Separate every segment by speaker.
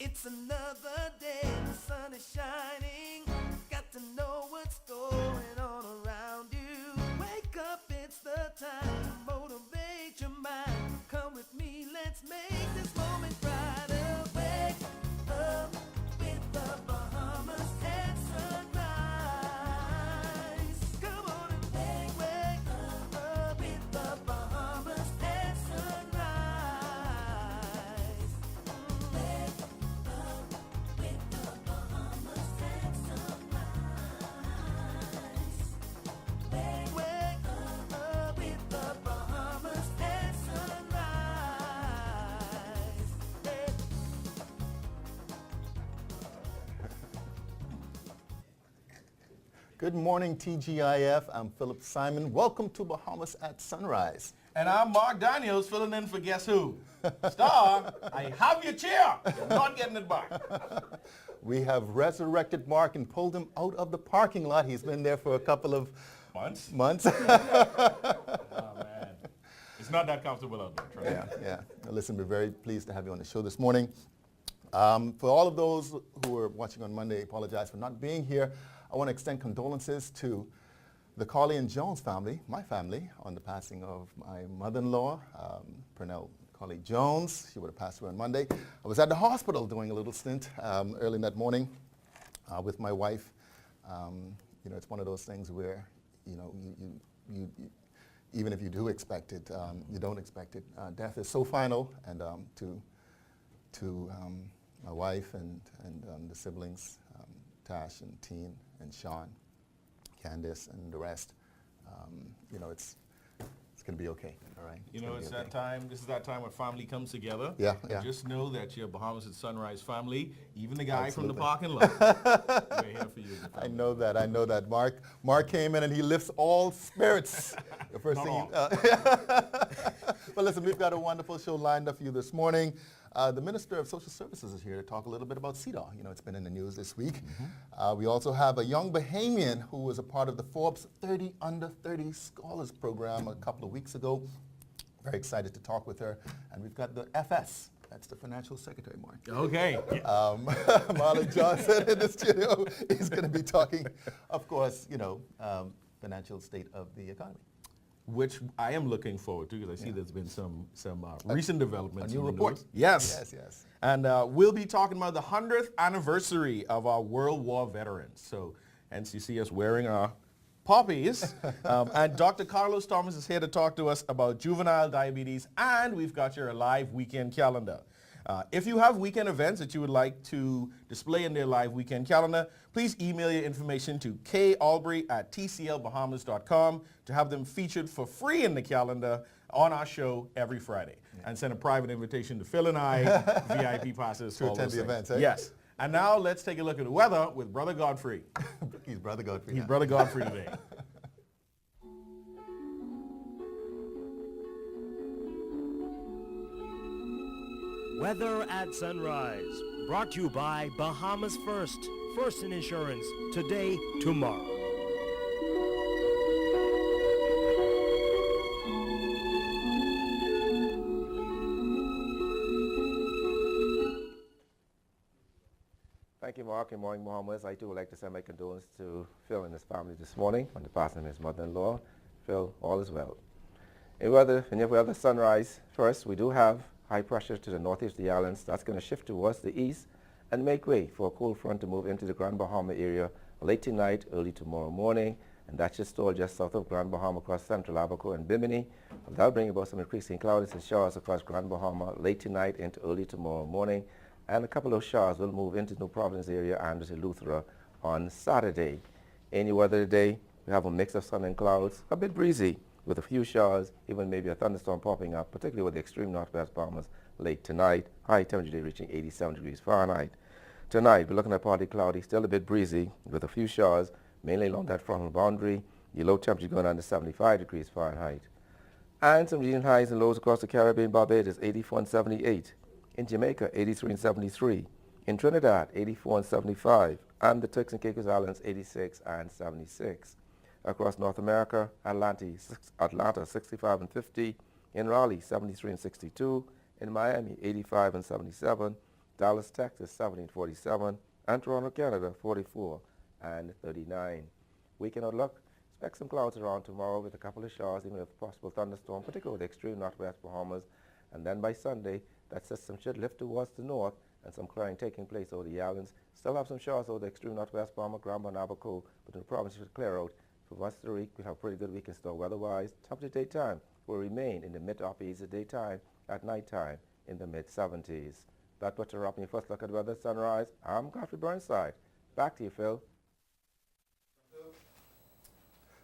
Speaker 1: It's another day, the sun is shining. Got to know what's going on around you. Wake up, it's the time to motivate your mind. Come with me, let's make this moment brighter. Wake up with the Bahamas at sunrise. Come on and wake up with the Bahamas at sunrise. Wake up with the Bahamas at sunrise. Wake up with the Bahamas at sunrise. Hey.
Speaker 2: Good morning, TGIF. I'm Philip Simon. Welcome to Bahamas at Sunrise.
Speaker 3: And I'm Mark Daniels, filling in for guess who? Star, I have your chair. You're not getting it back.
Speaker 2: We have resurrected Mark and pulled him out of the parking lot. He's been there for a couple of months.
Speaker 3: Oh, man. It's not that comfortable out there, trust me.
Speaker 2: Yeah. Now, listen, we're very pleased to have you on the show this morning. For all of those who are watching on Monday, I apologize for not being here. I want to extend condolences to the Carly and Jones family, my family, on the passing of my mother-in-law, Pernell Carly Jones. She would have passed away on Monday. I was at the hospital doing a little stint early in that morning with my wife. You know, it's one of those things where, you know, you even if you do expect it, you don't expect it. Death is so final, and to my wife and the siblings, Tash and Teen and Sean, Candace and the rest, you know, it's going to be okay, all right?
Speaker 3: You know,
Speaker 2: gonna
Speaker 3: it's
Speaker 2: be
Speaker 3: that
Speaker 2: okay.
Speaker 3: time, this is that time when family comes together.
Speaker 2: Yeah.
Speaker 3: Just know that your Bahamas at Sunrise family, even the guy
Speaker 2: Absolutely.
Speaker 3: from the parking lot, we're here for you. as a
Speaker 2: I
Speaker 3: family.
Speaker 2: know that. Mark came in and he lifts all spirits. The first
Speaker 3: Not
Speaker 2: thing.
Speaker 3: all.
Speaker 2: But listen, we've got a wonderful show lined up for you this morning. The Minister of Social Services is here to talk a little bit about CEDAW. You know, it's been in the news this week. We also have a young Bahamian who was a part of the Forbes 30 Under 30 Scholars Program a couple of weeks ago. Very excited to talk with her. And we've got the FS. That's the Financial Secretary, Mark.
Speaker 3: Okay.
Speaker 2: Marlon Johnson in the studio. He's going to be talking, of course, you know, financial state of the economy.
Speaker 3: Which I am looking forward to because I see there's been some recent developments.
Speaker 2: A new
Speaker 3: in the
Speaker 2: report.
Speaker 3: news. Yes.
Speaker 2: Yes.
Speaker 3: And we'll be talking about the 100th anniversary of our World War veterans. So hence you see us wearing our poppies. And Dr. Carlos Thomas is here to talk to us about juvenile diabetes, and we've got your live weekend calendar. If you have weekend events that you would like to display in their live weekend calendar, please email your information to kalbury@tclbahamas.com to have them featured for free in the calendar on our show every Friday. And send a private invitation to Phil and I, VIP passes.
Speaker 2: To
Speaker 3: all
Speaker 2: attend
Speaker 3: those
Speaker 2: the
Speaker 3: things.
Speaker 2: events, eh?
Speaker 3: Yes. And now let's take a look at the weather with Brother Godfrey.
Speaker 2: He's Brother Godfrey.
Speaker 3: He's
Speaker 2: now.
Speaker 3: Brother Godfrey today.
Speaker 4: Weather at Sunrise, brought to you by Bahamas First. First in insurance, today, tomorrow.
Speaker 5: Thank you, Mark. Good morning, Bahamas. I too would like to send my condolences to Phil and his family this morning on the passing of his mother-in-law. Phil, all is well. In your weather sunrise, first, we do have high pressure to the northeast of the islands. That's going to shift towards the east and make way for a cold front to move into the Grand Bahama area late tonight, early tomorrow morning, and that should stall just south of Grand Bahama across central Abaco and Bimini. That'll bring about some increasing clouds and showers across Grand Bahama late tonight into early tomorrow morning, and a couple of showers will move into New Providence area and to Eleuthera on Saturday. In your weather today, we have a mix of sun and clouds, a bit breezy, with a few showers, even maybe a thunderstorm popping up, particularly with the extreme northwest Bahamas late tonight. High temperature today reaching 87 degrees Fahrenheit. Tonight, we're looking at partly cloudy, still a bit breezy, with a few showers, mainly along that frontal boundary. Your low temperature going down to 75 degrees Fahrenheit. And some regional highs and lows across the Caribbean. Barbados, 84 and 78. In Jamaica, 83 and 73. In Trinidad, 84 and 75. And the Turks and Caicos Islands, 86 and 76. Across North America, Atlanta 65 and 50. In Raleigh, 73 and 62. In Miami, 85 and 77. Dallas, Texas 1747, and Toronto, Canada 44 and 39. Weekend outlook, expect some clouds around tomorrow with a couple of showers, even with possible thunderstorm, particularly with the extreme northwest Bahamas. And then by Sunday, that system should lift towards the north and some clearing taking place over the islands. Still have some showers over the extreme northwest Bahamas, Granma, and Abaco, but the province should clear out. For the rest of the week, we'll have a pretty good week in store weather-wise. Temperature daytime will remain in the mid-upper 80s at daytime, at nighttime in the mid-70s. That's what you're up in your first look at weather at sunrise. I'm Godfrey Burnside. Back to you, Phil.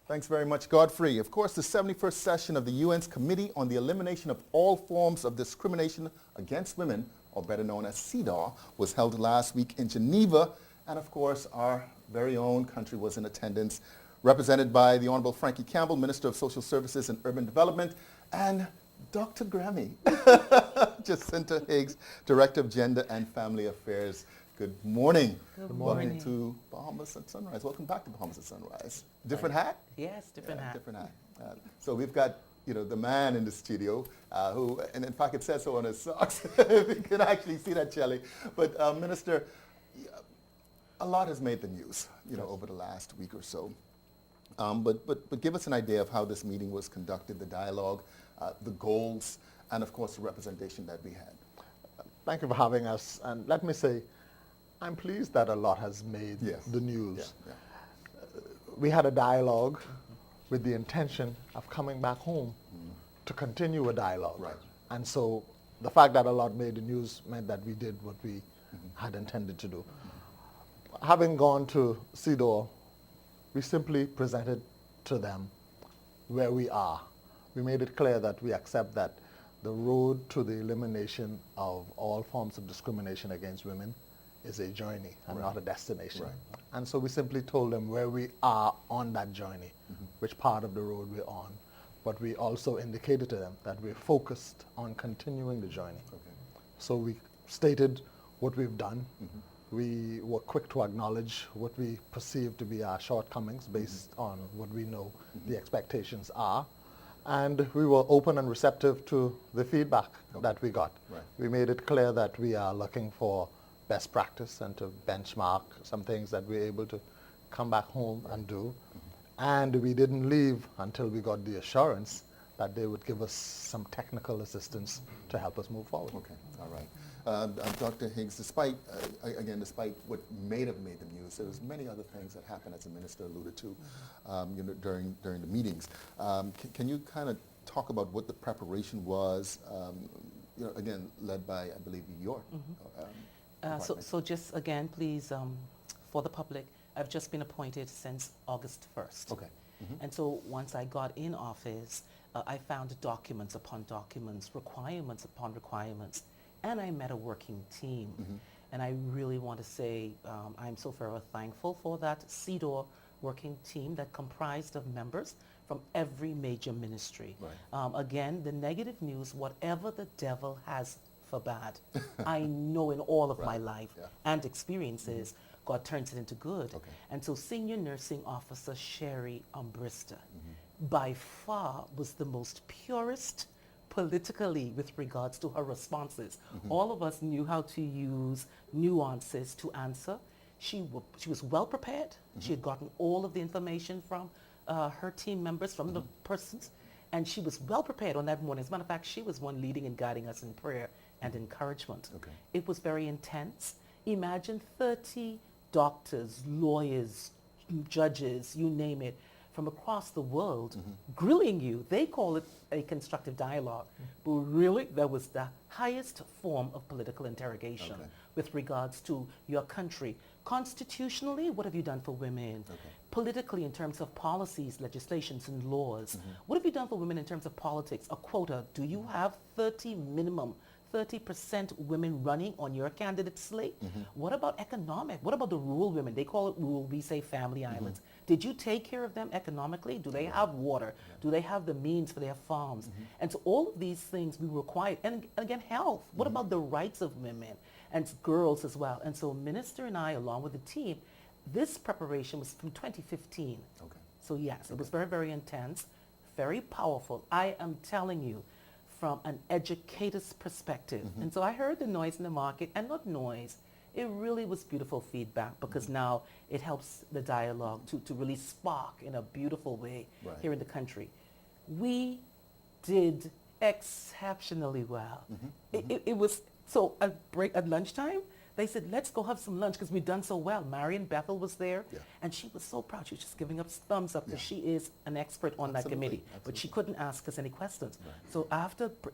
Speaker 2: Thanks very much, Godfrey. Of course, the 71st session of the UN's Committee on the Elimination of All Forms of Discrimination Against Women, or better known as CEDAW, was held last week in Geneva. And of course, our very own country was in attendance, represented by the Honorable Frankie Campbell, Minister of Social Services and Urban Development, and Dr. Grammy, Jacinta Higgs, Director of Gender and Family Affairs. Good morning.
Speaker 6: Good morning.
Speaker 2: Welcome to Bahamas at Sunrise. Welcome back to Bahamas at Sunrise. Different hat?
Speaker 6: Yes, different hat.
Speaker 2: Different hat. So we've got, the man in the studio who, and in fact it says so on his socks, if you can actually see that, Shelley. But Minister, a lot has made the news, over the last week or so. But give us an idea of how this meeting was conducted, the dialogue, the goals, and of course the representation that we had.
Speaker 7: Thank you for having us. And let me say, I'm pleased that a lot has made the news.
Speaker 2: Yeah.
Speaker 7: We had a dialogue with the intention of coming back home to continue a dialogue.
Speaker 2: Right.
Speaker 7: And so the fact that a lot made the news meant that we did what we had intended to do. Having gone to CEDAW, we simply presented to them where we are. We made it clear that we accept that the road to the elimination of all forms of discrimination against women is a journey and not a destination.
Speaker 2: Right.
Speaker 7: And so we simply told them where we are on that journey, which part of the road we're on. But we also indicated to them that we're focused on continuing the journey.
Speaker 2: Okay.
Speaker 7: So we stated what we've done. We were quick to acknowledge what we perceive to be our shortcomings based on what we know the expectations are. And we were open and receptive to the feedback that we got.
Speaker 2: Right.
Speaker 7: We made it clear that we are looking for best practice and to benchmark some things that we're able to come back home and do. And we didn't leave until we got the assurance that they would give us some technical assistance to help us move forward.
Speaker 2: Okay, all right. Dr. Higgs, despite what may have made the news, there was many other things that happened, as the minister alluded to, during the meetings. Can you kind of talk about what the preparation was, again, led by, I believe, your
Speaker 6: So just again, please, for the public, I've just been appointed since August 1st.
Speaker 2: Okay.
Speaker 6: And so once I got in office, I found documents upon documents, requirements upon requirements, and I met a working team. And I really want to say I'm so very thankful for that CEDAW working team that comprised of members from every major ministry.
Speaker 2: Right.
Speaker 6: Again, the negative news, whatever the devil has for bad, I know in all of my life and experiences, God turns it into good.
Speaker 2: Okay.
Speaker 6: And so Senior Nursing Officer Sherry Umbrista by far was the most purest politically with regards to her responses. All of us knew how to use nuances to answer. She was well prepared. She had gotten all of the information from her team members, from the persons, and she was well prepared on that morning. As a matter of fact, she was one leading and guiding us in prayer and encouragement.
Speaker 2: Okay.
Speaker 6: It was very intense. Imagine 30 doctors, lawyers, judges, you name it, from across the world grilling you. They call it a constructive dialogue, but really that was the highest form of political interrogation with regards to your country. Constitutionally, what have you done for women? Politically, in terms of policies, legislations, and laws, what have you done for women in terms of politics? A quota. Do you have 30% women running on your candidate slate? What about economic? What about the rural women? They call it rural, we say family islands. Did you take care of them economically? Do they have water? Do they have the means for their farms? And so all of these things we require. And again, health. What about the rights of women and girls as well? And so Minister and I, along with the team, this preparation was from 2015.
Speaker 2: Okay.
Speaker 6: So yes, it was very, very intense, very powerful. I am telling you, from an educator's perspective. And so I heard the noise in the market, and not noise. It really was beautiful feedback because now it helps the dialogue to really spark in a beautiful way
Speaker 2: Right.
Speaker 6: here in the country. We did exceptionally well. It was, so at lunchtime, they said, let's go have some lunch because we've done so well. Marion Bethel was there,
Speaker 2: Yeah.
Speaker 6: and she was so proud. She was just giving us thumbs up because
Speaker 2: Yeah.
Speaker 6: she is an expert on that
Speaker 2: Absolutely,
Speaker 6: committee. But she
Speaker 2: absolutely.
Speaker 6: couldn't ask us any questions.
Speaker 2: Right.
Speaker 6: So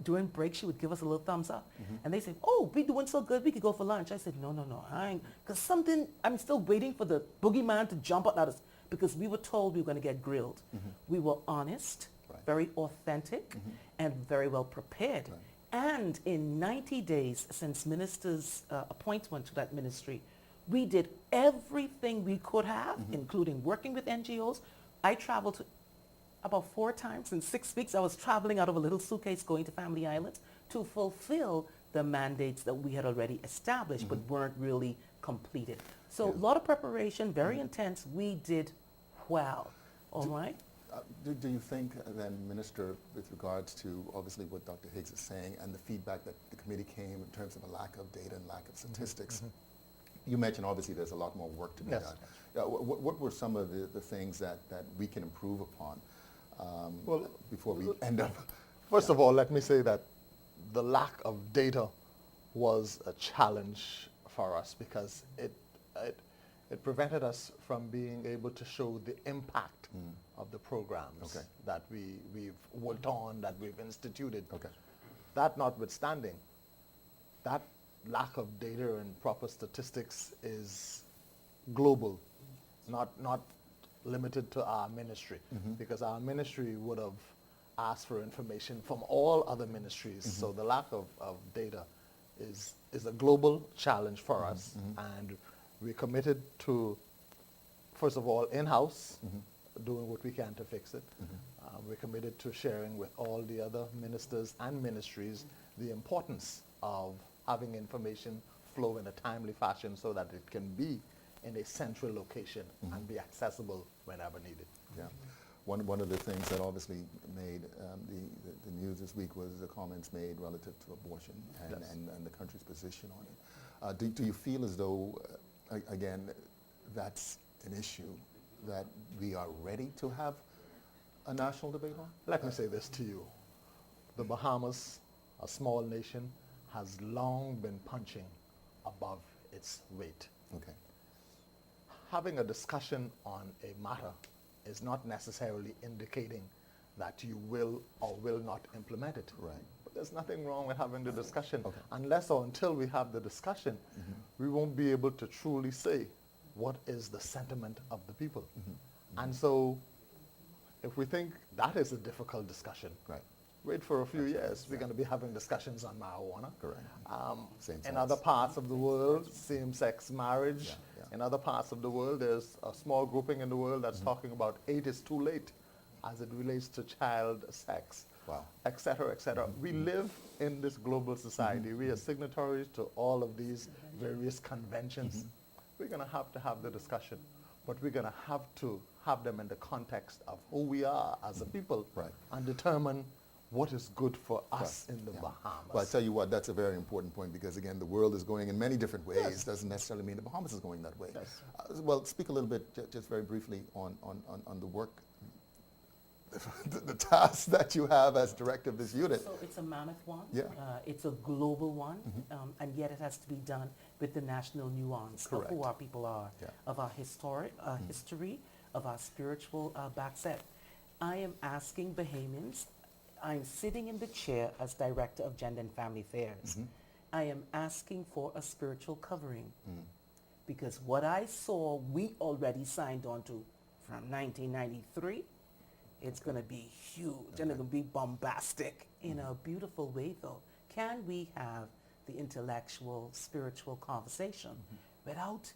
Speaker 6: during break, she would give us a little thumbs up. And they said, oh, we doing so good, we could go for lunch. I said, no, I ain't. Because I'm still waiting for the boogeyman to jump out at us because we were told we were going to get grilled. We were honest,
Speaker 2: Right.
Speaker 6: very authentic, and very well prepared.
Speaker 2: Right.
Speaker 6: And in 90 days since minister's appointment to that ministry, we did everything we could have, including working with NGOs. I traveled about 4 times in 6 weeks. I was traveling out of a little suitcase going to Family Island to fulfill the mandates that we had already established but weren't really completed. So a lot of preparation, very intense. We did well, all right?
Speaker 2: Do you think then, Minister, with regards to obviously what Dr. Higgs is saying and the feedback that the committee came in terms of a lack of data and lack of statistics, you mentioned obviously there's a lot more work to be
Speaker 7: Yes.
Speaker 2: done. What were some of the things that we can improve upon before we end up?
Speaker 7: First of all, let me say that the lack of data was a challenge for us because it prevented us from being able to show the impact of the programs
Speaker 2: Okay.
Speaker 7: that we've worked on, that we've instituted.
Speaker 2: Okay.
Speaker 7: That notwithstanding, that lack of data and proper statistics is global, not limited to our ministry, because our ministry would have asked for information from all other ministries. So the lack of data is a global challenge for us, and we're committed to, first of all, in-house, doing what we can to fix it. We're committed to sharing with all the other ministers and ministries the importance of having information flow in a timely fashion so that it can be in a central location and be accessible whenever needed.
Speaker 2: Yeah. One of the things that obviously made the news this week was the comments made relative to abortion and,
Speaker 7: Yes.
Speaker 2: and the country's position on it. Do you feel as though, again, that's an issue that we are ready to have a national debate on?
Speaker 7: Let me say this to you. The Bahamas, a small nation, has long been punching above its weight.
Speaker 2: Okay.
Speaker 7: Having a discussion on a matter is not necessarily indicating that you will or will not implement it.
Speaker 2: Right.
Speaker 7: But there's nothing wrong with having the discussion.
Speaker 2: Okay.
Speaker 7: Unless or until we have the discussion, we won't be able to truly say what is the sentiment of the people. And so if we think that is a difficult discussion,
Speaker 2: Right.
Speaker 7: wait for a few years. We're going to be having discussions on marijuana.
Speaker 2: Correct. Same
Speaker 7: In
Speaker 2: sense.
Speaker 7: other parts of the world, same-sex marriage.
Speaker 2: Yeah, yeah.
Speaker 7: In other parts of the world, there's a small grouping in the world that's talking about 8 is too late as it relates to child sex,
Speaker 2: Wow.
Speaker 7: et cetera, et cetera. We live in this global society. We are signatories to all of these various conventions. We're going to have the discussion, but we're going to have them in the context of who we are as a people,
Speaker 2: Right.
Speaker 7: and determine what is good for us in the
Speaker 2: Yeah.
Speaker 7: Bahamas.
Speaker 2: Well, I tell you what, that's a very important point because, again, the world is going in many different ways. Doesn't necessarily mean the Bahamas is going that way.
Speaker 7: Yes.
Speaker 2: Well, speak a little bit, just very briefly, on the work, the task that you have as director of this unit.
Speaker 6: So it's a mammoth one.
Speaker 2: Yeah.
Speaker 6: It's a global one, and yet it has to be done with the national nuance of who
Speaker 2: Correct.
Speaker 6: our people are,
Speaker 2: Yeah.
Speaker 6: of our history, of our spiritual backset. I am asking Bahamians, I'm sitting in the chair as Director of Gender and Family Affairs. I am asking for a spiritual covering because what I saw, we already signed on to from 1993. It's going to be huge and it's going to be bombastic in a beautiful way, though. Can we have the intellectual, spiritual conversation without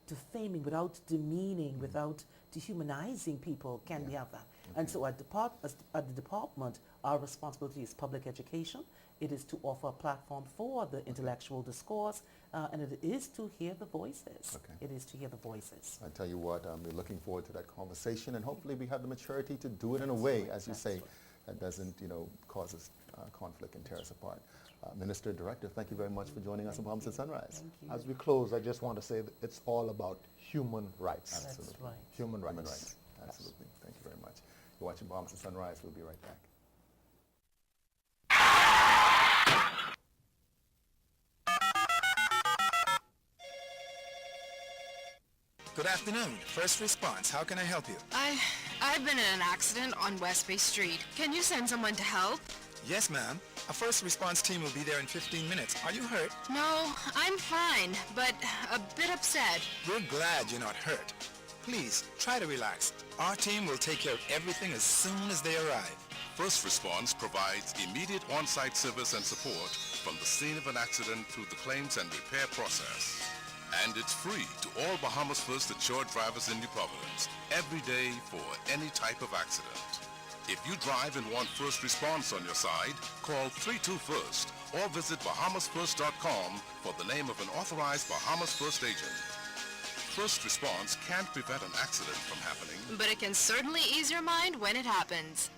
Speaker 6: defaming, without demeaning, without dehumanizing people? Can we have that? And so at the department, our responsibility is public education. It is to offer a platform for the intellectual discourse, and it is to hear the voices.
Speaker 2: Okay.
Speaker 6: It is to hear the voices.
Speaker 2: I tell you what, we're looking forward to that conversation, and hopefully we have the maturity to do it in a way, as you say, that doesn't, cause us conflict and tear us apart. Minister, Director, thank you very much for joining us on Bahamas at Sunrise.
Speaker 6: Thank you.
Speaker 7: As we close, I just want to say that it's all about human rights.
Speaker 2: Absolutely.
Speaker 6: That's right.
Speaker 7: Human rights.
Speaker 2: Human rights. Absolutely. Thank you very much. You're watching Bahamas at Sunrise. We'll be right back.
Speaker 8: Good afternoon. First response. How can I help you?
Speaker 9: I've been in an accident on West Bay Street. Can you send someone to help?
Speaker 8: Yes, ma'am. A first response team will be there in 15 minutes. Are you hurt?
Speaker 9: No, I'm fine, but a bit upset.
Speaker 8: We're glad you're not hurt. Please, try to relax. Our team will take care of everything as soon as they arrive.
Speaker 10: First Response provides immediate on-site service and support from the scene of an accident through the claims and repair process. And it's free to all Bahamas First insured drivers in New Providence, every day for any type of accident. If you drive and want first response on your side, call 321st or visit bahamasfirst.com for the name of an authorized Bahamas First agent. First response can't prevent an accident from happening,
Speaker 9: But it can certainly ease your mind when it happens.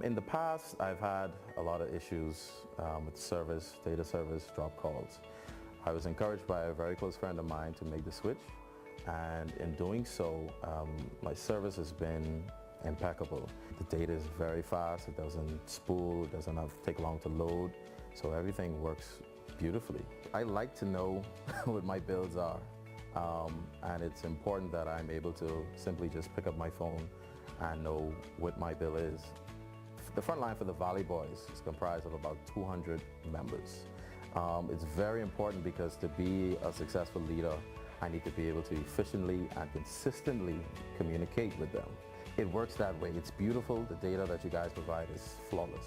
Speaker 5: In the past, I've had a lot of issues with service, data service, drop calls. I was encouraged by a very close friend of mine to make the switch, and in doing so, my service has been impeccable. The data is very fast, it doesn't spool, it doesn't take long to load, so everything works beautifully. I like to know what my bills are, and it's important that I'm able to simply just pick up my phone and know what my bill is. The front line for the Valley Boys is comprised of about 200 members. It's very important because to be a successful leader, I need to be able to efficiently and consistently communicate with them. It works that way. It's beautiful. The data that you guys provide is flawless.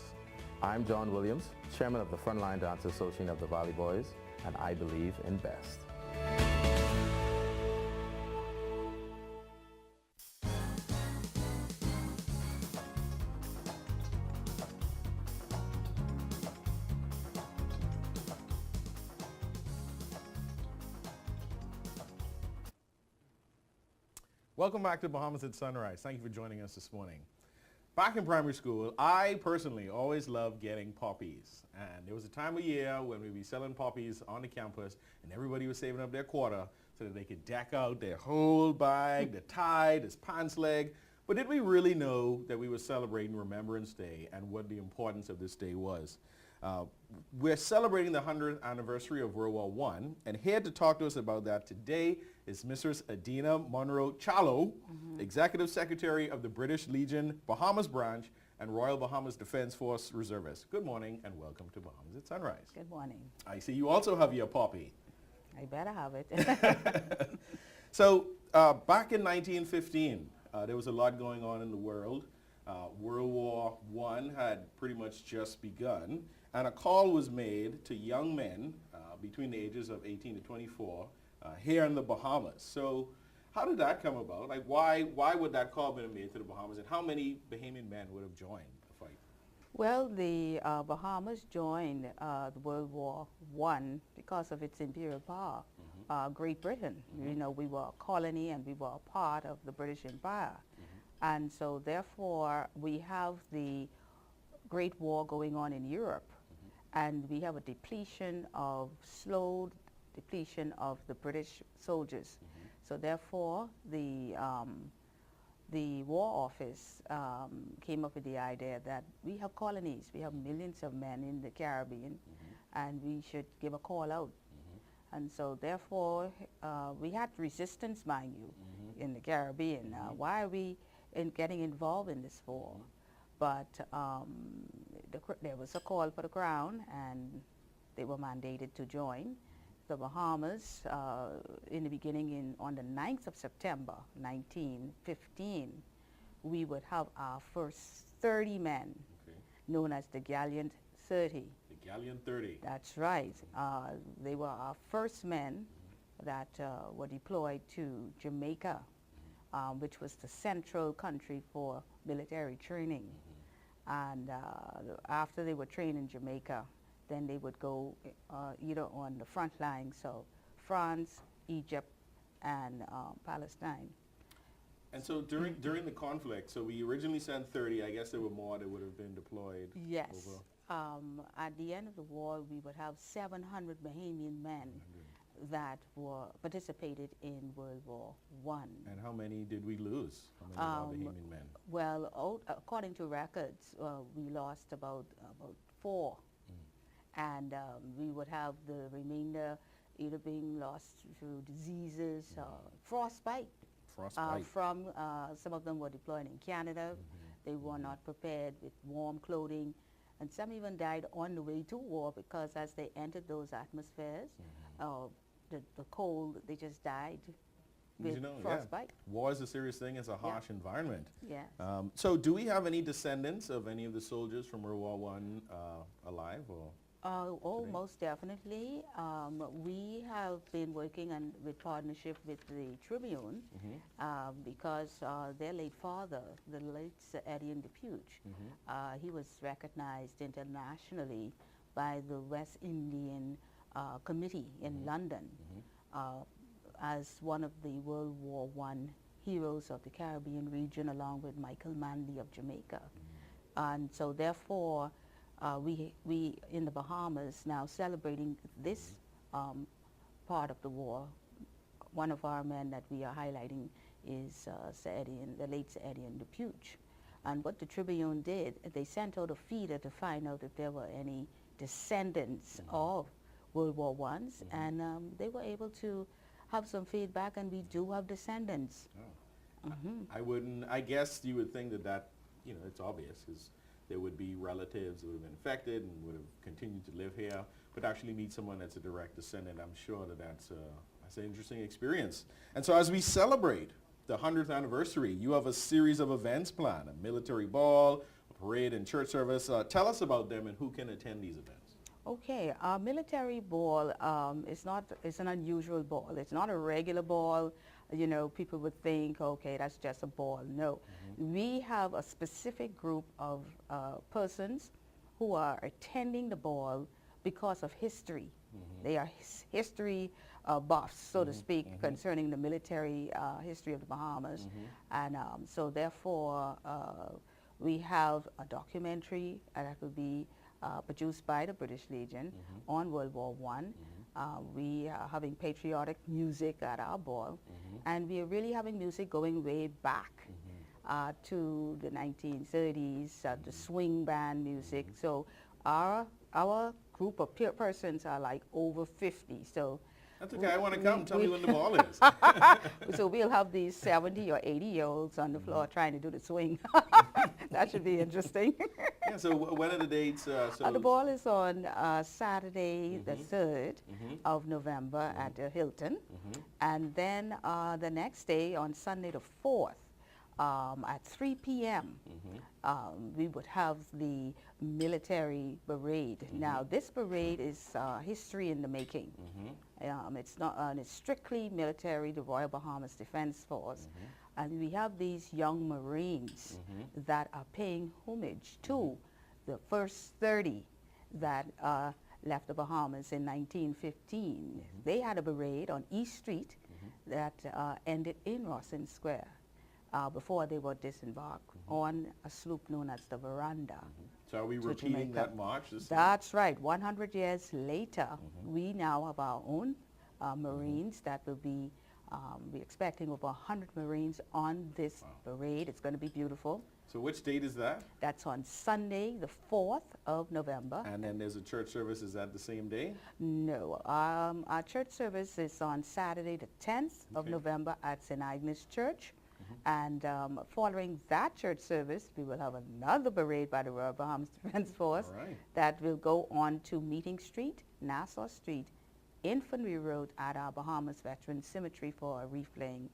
Speaker 5: I'm John Williams, Chairman of the Frontline Dancers Association of the Valley Boys, and I believe in best.
Speaker 3: Welcome back to Bahamas at Sunrise. Thank you for joining us this morning. Back in primary school, I personally always loved getting poppies. And there was a time of year when we'd be selling poppies on the campus and everybody was saving up their quarter so that they could deck out their whole bag, their tie, their pants leg. But did we really know that we were celebrating Remembrance Day and what the importance of this day was? We're celebrating the 100th anniversary of World War I, and here to talk to us about that today is Mrs. Adina Monroe Chalo, Executive Secretary of the British Legion Bahamas Branch and Royal Bahamas Defense Force Reservist. Good morning and welcome to Bahamas at Sunrise.
Speaker 11: Good morning.
Speaker 3: I see you also have your poppy.
Speaker 11: I better have it.
Speaker 3: So back in 1915, there was a lot going on in the world. World War I had pretty much just begun, and a call was made to young men between the ages of 18 to 24 here in the Bahamas. So how did that come about? Like, why would that call be made to the Bahamas, and how many Bahamian men would have joined the fight?
Speaker 11: Well, the Bahamas joined the World War I because of its imperial power. Great Britain, you know, we were a colony and we were a part of the British Empire. And so therefore we have the Great War going on in Europe, and we have a slow depletion of the British soldiers. So therefore the War Office came up with the idea that we have colonies, we have millions of men in the Caribbean, and we should give a call out. And so therefore we had resistance, mind you, in the Caribbean. Why are we getting involved in this war? But there was a call for the Crown, and they were mandated to join. The Bahamas, in the beginning, on the 9th of September, 1915, we would have our first 30 men, known as the Gallant 30.
Speaker 3: The Gallant 30.
Speaker 11: That's right. They were our first men that were deployed to Jamaica, which was the central country for military training. And after they were trained in Jamaica, then they would go either on the front line, so France, Egypt, and Palestine.
Speaker 3: And so during the conflict, so we originally sent 30. I guess there were more that would have been deployed.
Speaker 11: Yes.
Speaker 3: Over.
Speaker 11: At the end of the war, we would have 700 Bahamian men that were participated in World War I.
Speaker 3: And how many did we lose? How many of our Bahamian men?
Speaker 11: Well, according to records, we lost about 4. And we would have the remainder either being lost through diseases, frostbite. From some of them were deployed in Canada. They were not prepared with warm clothing. And some even died on the way to war because as they entered those atmospheres, the cold, they just died with frostbite.
Speaker 3: War is a serious thing. It's a harsh environment.
Speaker 11: Yes.
Speaker 3: So do we have any descendants of any of the soldiers from World War I alive? Or today?
Speaker 11: Most definitely. We have been working with partnership with the Tribune because their late father, the late Sir Edion Depuge, he was recognized internationally by the West Indian Committee in London as one of the World War I heroes of the Caribbean region, along with Michael Manley of Jamaica. And so therefore, we in the Bahamas now celebrating this part of the war. One of our men that we are highlighting is Sir Edion, the late Sir Edion Depuge. And what the Tribune did, they sent out a feeder to find out if there were any descendants of World War I's, and they were able to have some feedback, and we do have descendants.
Speaker 3: I guess you would think that it's obvious, because there would be relatives who would have been infected and would have continued to live here, but actually meet someone that's a direct descendant, I'm sure that's an interesting experience. And so as we celebrate the 100th anniversary, you have a series of events planned, a military ball, a parade, and church service. Tell us about them and who can attend these events.
Speaker 11: Okay, our military ball it's an unusual ball. It's not a regular ball. People would think, okay, that's just a ball. No. We have a specific group of persons who are attending the ball because of history. They are history buffs, so to speak, concerning the military history of the Bahamas. And so therefore, we have a documentary that will be produced by the British Legion on World War I. We are having patriotic music at our ball, and we are really having music going way back to the 1930s, the swing band music. So our group of persons are like over 50. So
Speaker 3: that's okay. I want to come. Tell me when the ball is.
Speaker 11: So we'll have these 70 or 80-year-olds on the floor trying to do the swing. That should be interesting.
Speaker 3: Yeah. So when are the dates?
Speaker 11: The ball is on Saturday, the 3rd of November at the Hilton, and then the next day on Sunday, the 4th. At 3 p.m., we would have the military parade. Now, this parade is history in the making. It's not. It's strictly military, the Royal Bahamas Defense Force, and we have these young Marines that are paying homage to the first 30 that left the Bahamas in 1915. They had a parade on East Street that ended in Rawson Square. Before they were disembarked on a sloop known as the Veranda.
Speaker 3: So are we repeating that march?
Speaker 11: That's right. 100 years later, we now have our own Marines that will be, we're expecting over 100 Marines on this parade. It's going to be beautiful.
Speaker 3: So which date is that?
Speaker 11: That's on Sunday, the 4th of November.
Speaker 3: And then there's a church service. Is that the same day?
Speaker 11: No. Our church service is on Saturday, the 10th of November at St. Agnes Church. And following that church service, we will have another parade by the Royal Bahamas Defense Force that will go on to Meeting Street, Nassau Street, Infantry Road at our Bahamas Veterans Cemetery for a wreath-laying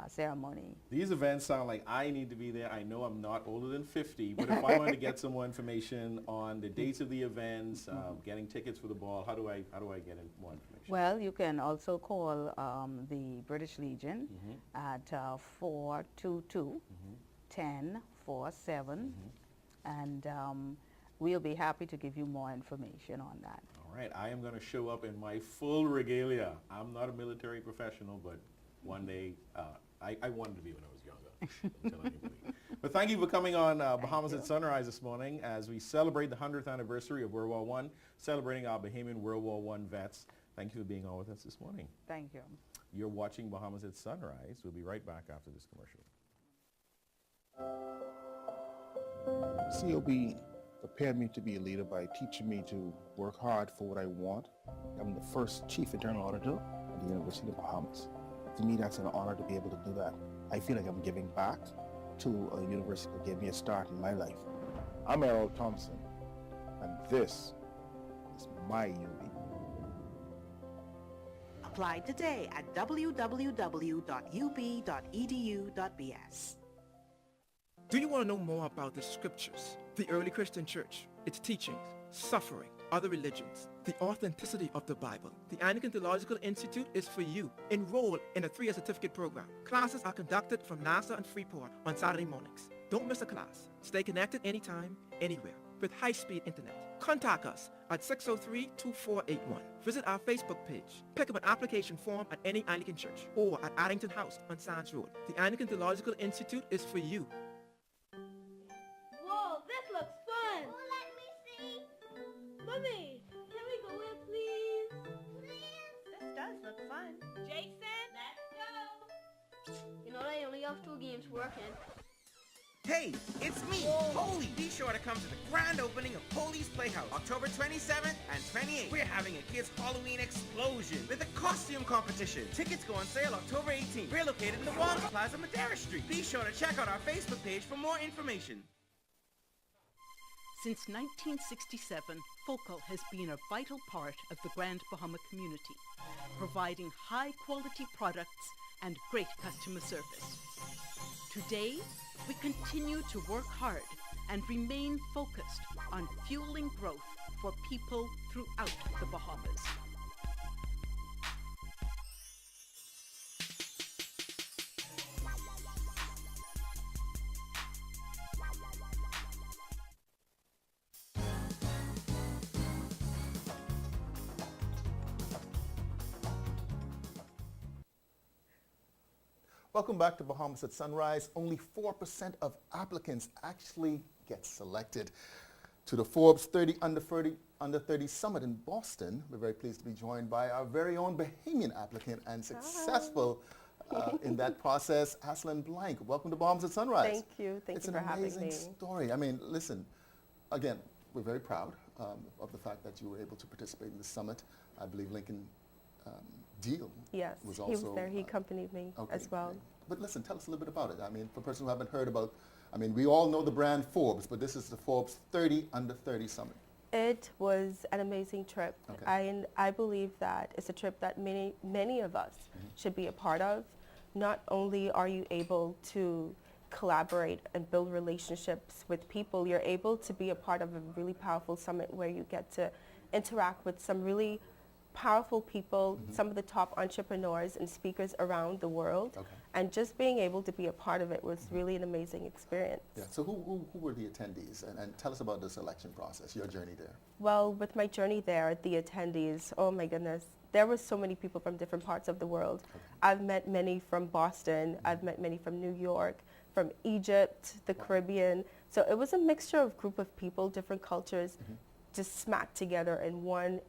Speaker 11: ceremony.
Speaker 3: These events sound like I need to be there. I know I'm not older than 50, but if I want to get some more information on the dates of the events, getting tickets for the ball, how do I get more information?
Speaker 11: Well, you can also call the British Legion at 422-1047, and we'll be happy to give you more information on that.
Speaker 3: All right, I am going to show up in my full regalia. I'm not a military professional, but one day I wanted to be when I was young. But thank you for coming on Bahamas at Sunrise this morning as we celebrate the 100th anniversary of World War I, celebrating our Bahamian World War I vets. Thank you for being on with us this morning.
Speaker 11: Thank you.
Speaker 3: You're watching Bahamas at Sunrise. We'll be right back after this commercial.
Speaker 12: COB prepared me to be a leader by teaching me to work hard for what I want. I'm the first chief internal auditor at the University of Bahamas. To me, that's an honor to be able to do that. I feel like I'm giving back to a university that gave me a start in my life. I'm Errol Thompson, and this is my UB.
Speaker 13: Apply today at www.ub.edu.bs.
Speaker 14: Do you want to know more about the scriptures, the early Christian church, its teachings, suffering, other religions, the authenticity of the Bible? The Anglican Theological Institute is for you. Enroll in a 3-year certificate program. Classes are conducted from NASA and Freeport on Saturday mornings. Don't miss a class. Stay connected anytime, anywhere, with high-speed internet. Contact us at 603-2481. Visit our Facebook page. Pick up an application form at any Anglican church or at Addington House on Sands Road. The Anglican Theological Institute is for you.
Speaker 15: Whoa, this looks fun! Oh, let me see! Mommy, can we go in, please? Please? This does look fun. Jason, let's go! You know they only have 2 games working.
Speaker 16: Hey, it's me, Holy! Be sure to come to the grand opening of Holy's Playhouse, October 27th and 28th. We're having a kids' Halloween explosion with a costume competition. Tickets go on sale October 18th. We're located in the Wong Plaza, Madera Street. Be sure to check out our Facebook page for more information.
Speaker 13: Since 1967, Focal has been a vital part of the Grand Bahama community, providing high-quality products and great customer service. Today, we continue to work hard and remain focused on fueling growth for people throughout the Bahamas.
Speaker 2: Welcome back to Bahamas at Sunrise. Only 4% of applicants actually get selected to the Forbes 30 Under 30 Summit in Boston. We're very pleased to be joined by our very own Bahamian applicant and successful in that process, Aslan Blank. Welcome to Bahamas at Sunrise.
Speaker 17: Thank you. Thank you for having me.
Speaker 2: It's an amazing story. I mean, listen, again, we're very proud of the fact that you were able to participate in the summit. I believe Lincoln Deal
Speaker 17: yes,
Speaker 2: was
Speaker 17: he
Speaker 2: also,
Speaker 17: was there. He accompanied me as well.
Speaker 2: Great. But listen, tell us a little bit about it. I mean, for persons who haven't heard about, I mean, we all know the brand Forbes, but this is the Forbes 30 Under 30 Summit.
Speaker 17: It was an amazing trip. Okay. I believe that it's a trip that many of us should be a part of. Not only are you able to collaborate and build relationships with people, you're able to be a part of a really powerful summit where you get to interact with some really powerful people, some of the top entrepreneurs and speakers around the world. Okay. And just being able to be a part of it was really an amazing experience.
Speaker 2: Yeah. So who were the attendees? And tell us about the selection process, your journey there.
Speaker 17: Well, with my journey there, the attendees, oh my goodness, there were so many people from different parts of the world. Okay. I've met many from Boston. I've met many from New York, from Egypt, the Caribbean. So it was a mixture of group of people, different cultures, just smacked together in one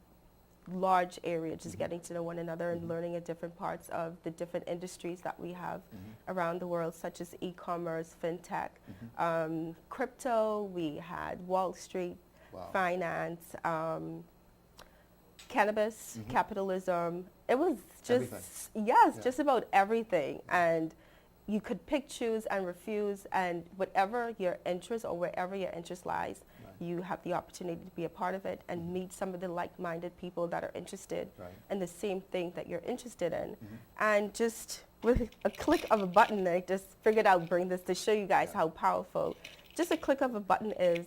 Speaker 17: large area, just getting to know one another and learning at different parts of the different industries that we have around the world, such as e-commerce, fintech, crypto. We had Wall Street, finance, cannabis, capitalism. It was just, just about everything. And you could pick, choose, and refuse, and whatever your interest or wherever your interest lies, you have the opportunity to be a part of it and meet some of the like-minded people that are interested in the same thing that you're interested in. And just with a click of a button, I just figured I'd bring this to show you guys how powerful just a click of a button is.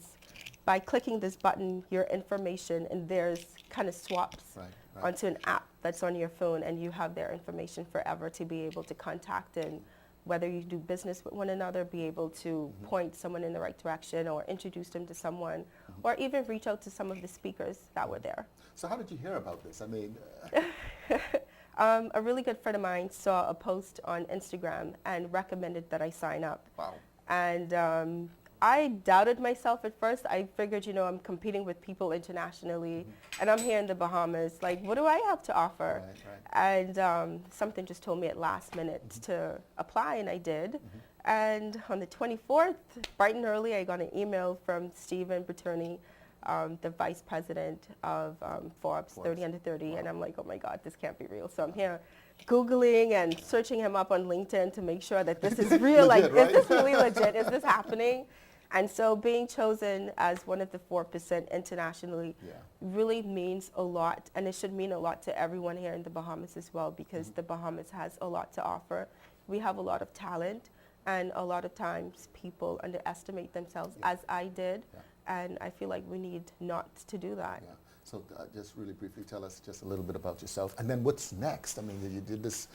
Speaker 17: By clicking this button, your information and theirs kind of swaps onto an app that's on your phone, and you have their information forever to be able to contact and whether you do business with one another, be able to point someone in the right direction or introduce them to someone, or even reach out to some of the speakers that were there.
Speaker 2: So how did you hear about this? I mean...
Speaker 17: A really good friend of mine saw a post on Instagram and recommended that I sign up.
Speaker 2: Wow.
Speaker 17: And I doubted myself at first. I figured, I'm competing with people internationally, and I'm here in the Bahamas. Like, what do I have to offer?
Speaker 2: Right.
Speaker 17: And something just told me at last minute to apply, and I did. And on the 24th, bright and early, I got an email from Stephen Bertoni, the vice president of Forbes 30 Under 30, and I'm like, oh my God, this can't be real. So I'm here Googling and searching him up on LinkedIn to make sure that this is real.
Speaker 2: Legit,
Speaker 17: like,
Speaker 2: right?
Speaker 17: is this really legit? Is this happening? And so being chosen as one of the 4% internationally really means a lot, and it should mean a lot to everyone here in the Bahamas as well, because the Bahamas has a lot to offer. We have a lot of talent, and a lot of times people underestimate themselves, as I did, and I feel like we need not to do that.
Speaker 2: Yeah. So just really briefly tell us just a little bit about yourself, and then what's next? I mean, you did this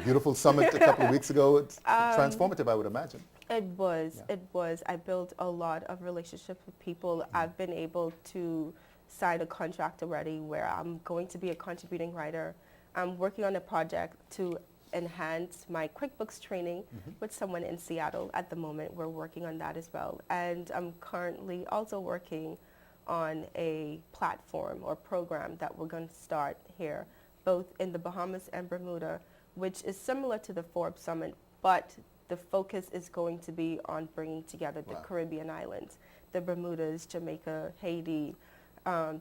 Speaker 2: beautiful summit a couple of weeks ago. It's transformative, I would imagine.
Speaker 17: It was. It was. I built a lot of relationships with people. I've been able to sign a contract already where I'm going to be a contributing writer. I'm working on a project to enhance my QuickBooks training with someone in Seattle at the moment. We're working on that as well. And I'm currently also working on a platform or program that we're going to start here, both in the Bahamas and Bermuda, which is similar to the Forbes Summit, but the focus is going to be on bringing together the Caribbean islands, the Bermudas, Jamaica, Haiti,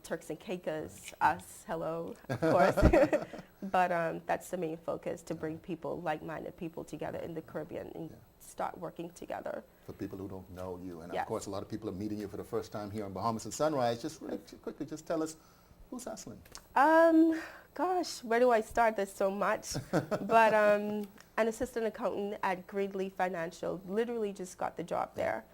Speaker 17: Turks and Caicos, us, hello, of course. But that's the main focus, to bring people, like-minded people together in the Caribbean and start working together.
Speaker 2: For people who don't know you, and of course a lot of people are meeting you for the first time here on Bahamas and Sunrise, just really quickly, just tell us, who's Aslin?
Speaker 17: Gosh, where do I start? There's so much. But an assistant accountant at Greenleaf Financial, literally just got the job there,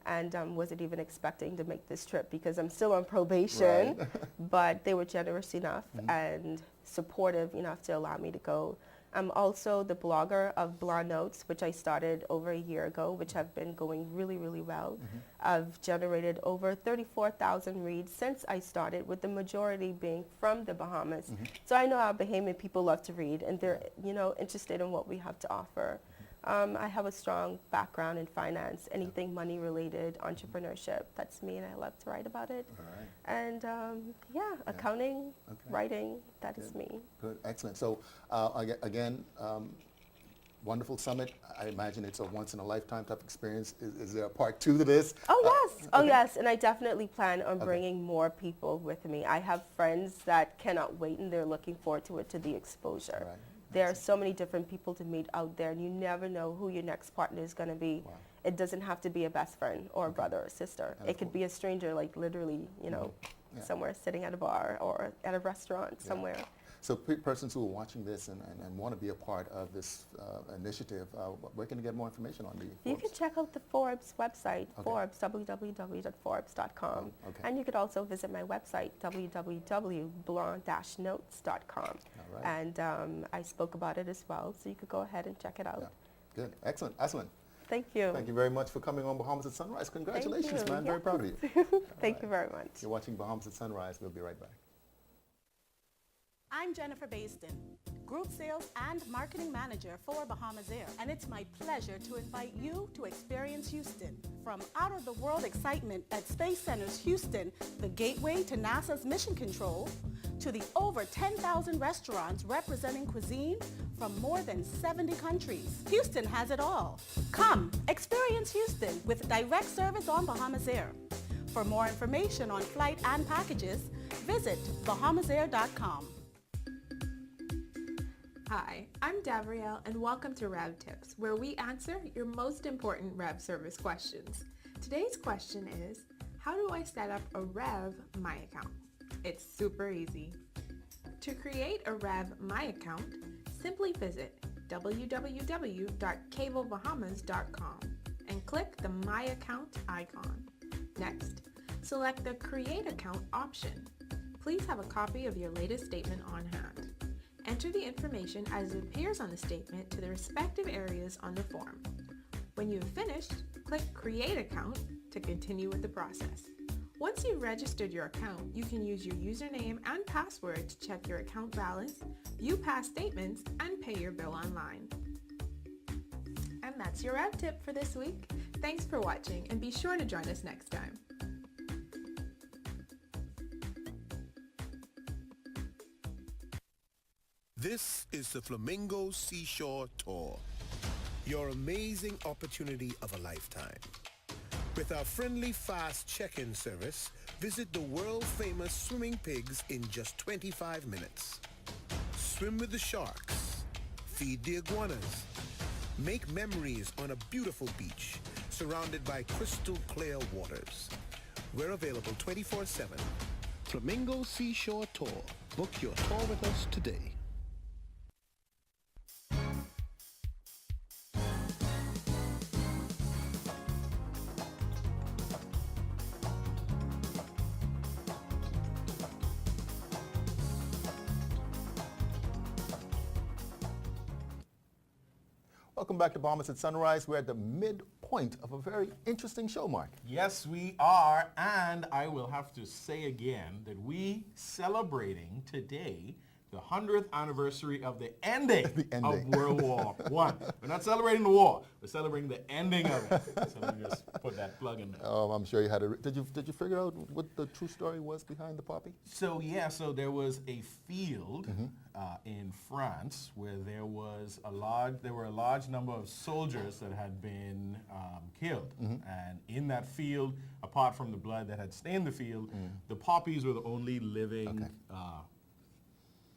Speaker 17: and wasn't even expecting to make this trip because I'm still on probation.
Speaker 2: Right.
Speaker 17: But they were generous enough and supportive enough to allow me to go. I'm also the blogger of Blonde Notes, which I started over a year ago, which have been going really, really well. I've generated over 34,000 reads since I started, with the majority being from the Bahamas. So I know our Bahamian people love to read, and they're interested in what we have to offer. I have a strong background in finance, anything money related, entrepreneurship. That's me, and I love to write about it. And accounting, writing, that is me.
Speaker 2: Good, excellent. So again, wonderful summit. I imagine it's a once in a lifetime type experience. Is there a part 2 to this?
Speaker 17: Oh yes, oh yes, and I definitely plan on bringing more people with me. I have friends that cannot wait, and they're looking forward to it, to the exposure. There are so many different people to meet out there, and you never know who your next partner is going to be. It doesn't have to be a best friend or a brother or sister. It could be a stranger, like literally, somewhere sitting at a bar or at a restaurant somewhere.
Speaker 2: So persons who are watching this and want to be a part of this initiative, where can they get more information on the Forbes?
Speaker 17: You can check out the Forbes website, Forbes, www.forbes.com. And you could also visit my website, www.blonde-notes.com. And I spoke about it as well, so you could go ahead and check it out.
Speaker 2: Good, excellent. Aslin.
Speaker 17: Thank you.
Speaker 2: Thank you very much for coming on Bahamas at Sunrise. Congratulations, man. Very proud of you.
Speaker 17: Thank you very much.
Speaker 2: You're watching Bahamas at Sunrise. We'll be right back.
Speaker 18: I'm Jennifer Baisden, Group Sales and Marketing Manager for Bahamas Air, and it's my pleasure to invite you to experience Houston. From out-of-the-world excitement at Space Center's Houston, the gateway to NASA's Mission Control, to the over 10,000 restaurants representing cuisine from more than 70 countries. Houston has it all. Come, experience Houston with direct service on Bahamas Air. For more information on flight and packages, visit bahamasair.com.
Speaker 19: Hi, I'm Davrielle, and welcome to Rev Tips, where we answer your most important Rev service questions. Today's question is, how do I set up a Rev My Account? It's super easy. To create a Rev My Account, simply visit www.cablebahamas.com and click the My Account icon. Next, select the Create Account option. Please have a copy of your latest statement on hand. Enter the information as it appears on the statement to the respective areas on the form. When you have finished, click Create Account to continue with the process. Once you've registered your account, you can use your username and password to check your account balance, view past statements, and pay your bill online. And that's your Rev Tip for this week. Thanks for watching, and be sure to join us next time.
Speaker 20: This is the Flamingo Seashore Tour, your amazing opportunity of a lifetime. With our friendly, fast check-in service, visit the world-famous swimming pigs in just 25 minutes. Swim with the sharks, feed the iguanas, make memories on a beautiful beach surrounded by crystal clear waters. We're available 24/7. Flamingo Seashore Tour. Book your tour with us today.
Speaker 2: Welcome back to Bahamas at Sunrise. We're at the midpoint of a very interesting show, Mark.
Speaker 3: Yes, we are, and I will have to say again that we celebrating today the 100th anniversary of the ending, of World War I. We're not celebrating the war, we're celebrating the ending of it. So let me just put that plug in there.
Speaker 2: Oh, I'm sure you had a... Did you figure out what the true story was behind the poppy?
Speaker 3: So yeah, so there was a field in France where there were a large number of soldiers that had been killed, and in that field, apart from the blood that had stained the field, the poppies were the only living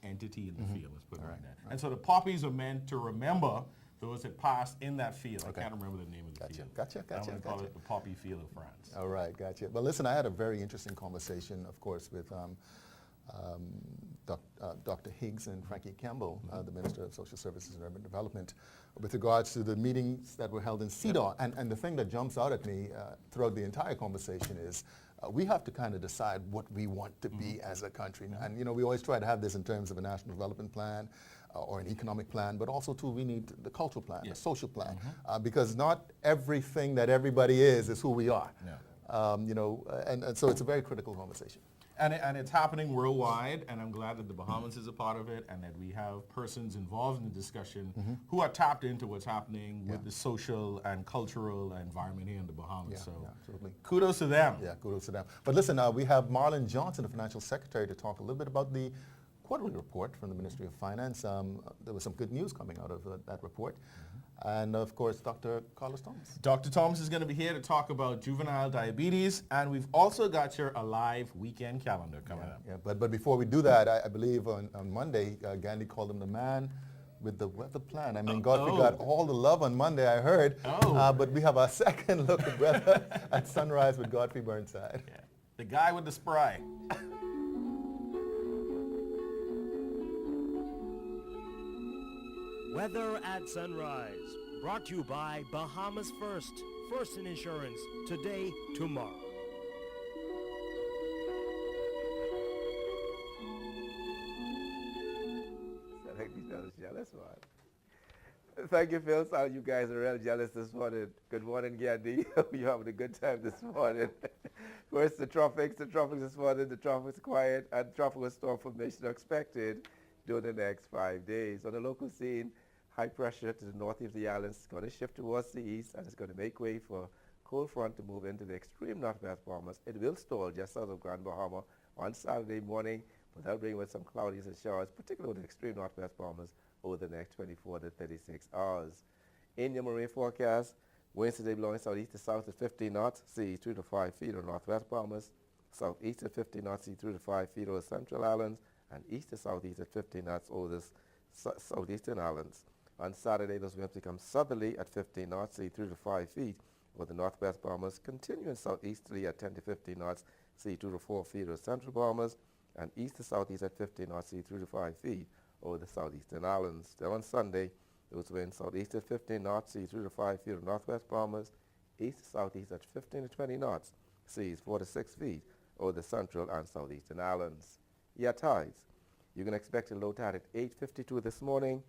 Speaker 3: entity in the field. Let's put it like that. And so the poppies are meant to remember those that passed in that field. I can't remember the name of the field.
Speaker 2: Gotcha.
Speaker 3: I'm going to call it the Poppy Field of France.
Speaker 2: All right, gotcha. But listen, I had a very interesting conversation, of course, with Dr. Higgs and Frankie Campbell, the Minister of Social Services and Urban Development, with regards to the meetings that were held in CEDAW. And the thing that jumps out at me throughout the entire conversation is we have to kind of decide what we want to be as a country. And, you know, we always try to have this in terms of a national development plan or an economic plan, but also, too, we need the cultural plan, the social plan, because not everything that everybody is who we are. You know, and so it's a very critical conversation.
Speaker 3: And it's happening worldwide, and I'm glad that the Bahamas is a part of it, and that we have persons involved in the discussion who are tapped into what's happening with the social and cultural environment here in the Bahamas. So
Speaker 2: absolutely.
Speaker 3: Kudos to them.
Speaker 2: Yeah, kudos to them. But listen, we have Marlon Johnson, the Financial Secretary, to talk a little bit about the quarterly report from the Ministry of Finance. There was some good news coming out of that report. And of course, Dr. Carlos Thomas.
Speaker 3: Dr. Thomas is going to be here to talk about juvenile diabetes, and we've also got your Alive weekend calendar coming up.
Speaker 2: Yeah, but before we do that, I believe on Monday, Gandhi called him the man with the weather plan. I mean, Godfrey got all the love on Monday, I heard. But we have our second look at weather at Sunrise with Godfrey Burnside.
Speaker 3: Yeah. The guy with the spray.
Speaker 4: Weather at Sunrise, brought to you by Bahamas First. First in insurance, today, tomorrow.
Speaker 5: Jealous one. Thank you, Phil. So you guys are real jealous this morning. Good morning, Gandhi. You're having a good time this morning. First, the tropics this morning. The tropics quiet, and tropical storm formation are expected during the next 5 days. On the local scene, high pressure to the north of the islands is going to shift towards the east, and it's going to make way for cold front to move into the extreme northwest Bahamas. It will stall just south of Grand Bahama on Saturday morning, but that'll bring with some cloudies and showers, particularly with the extreme northwest Bahamas over the next 24 to 36 hours. In your marine forecast, winds today blowing southeast to south at 15 knots, sea 3 to 5 feet on northwest Bahamas, southeast at 15 knots, sea 3 to 5 feet over the central islands, and east to southeast at 15 knots over the southeastern islands. On Saturday, those winds become southerly at 15 knots, sea 3 to 5 feet over the northwest Bahamas, continuing southeasterly at 10 to 15 knots, sea 2 to 4 feet over the central Bahamas, and east to southeast at 15 knots, sea 3 to 5 feet over the southeastern islands. Then on Sunday, those winds southeast at 15 knots, sea 3 to 5 feet over northwest Bahamas, east to southeast at 15 to 20 knots, seas 4 to 6 feet over the central and southeastern islands. Yeah, tides. You can expect a low tide at 8:52 this morning.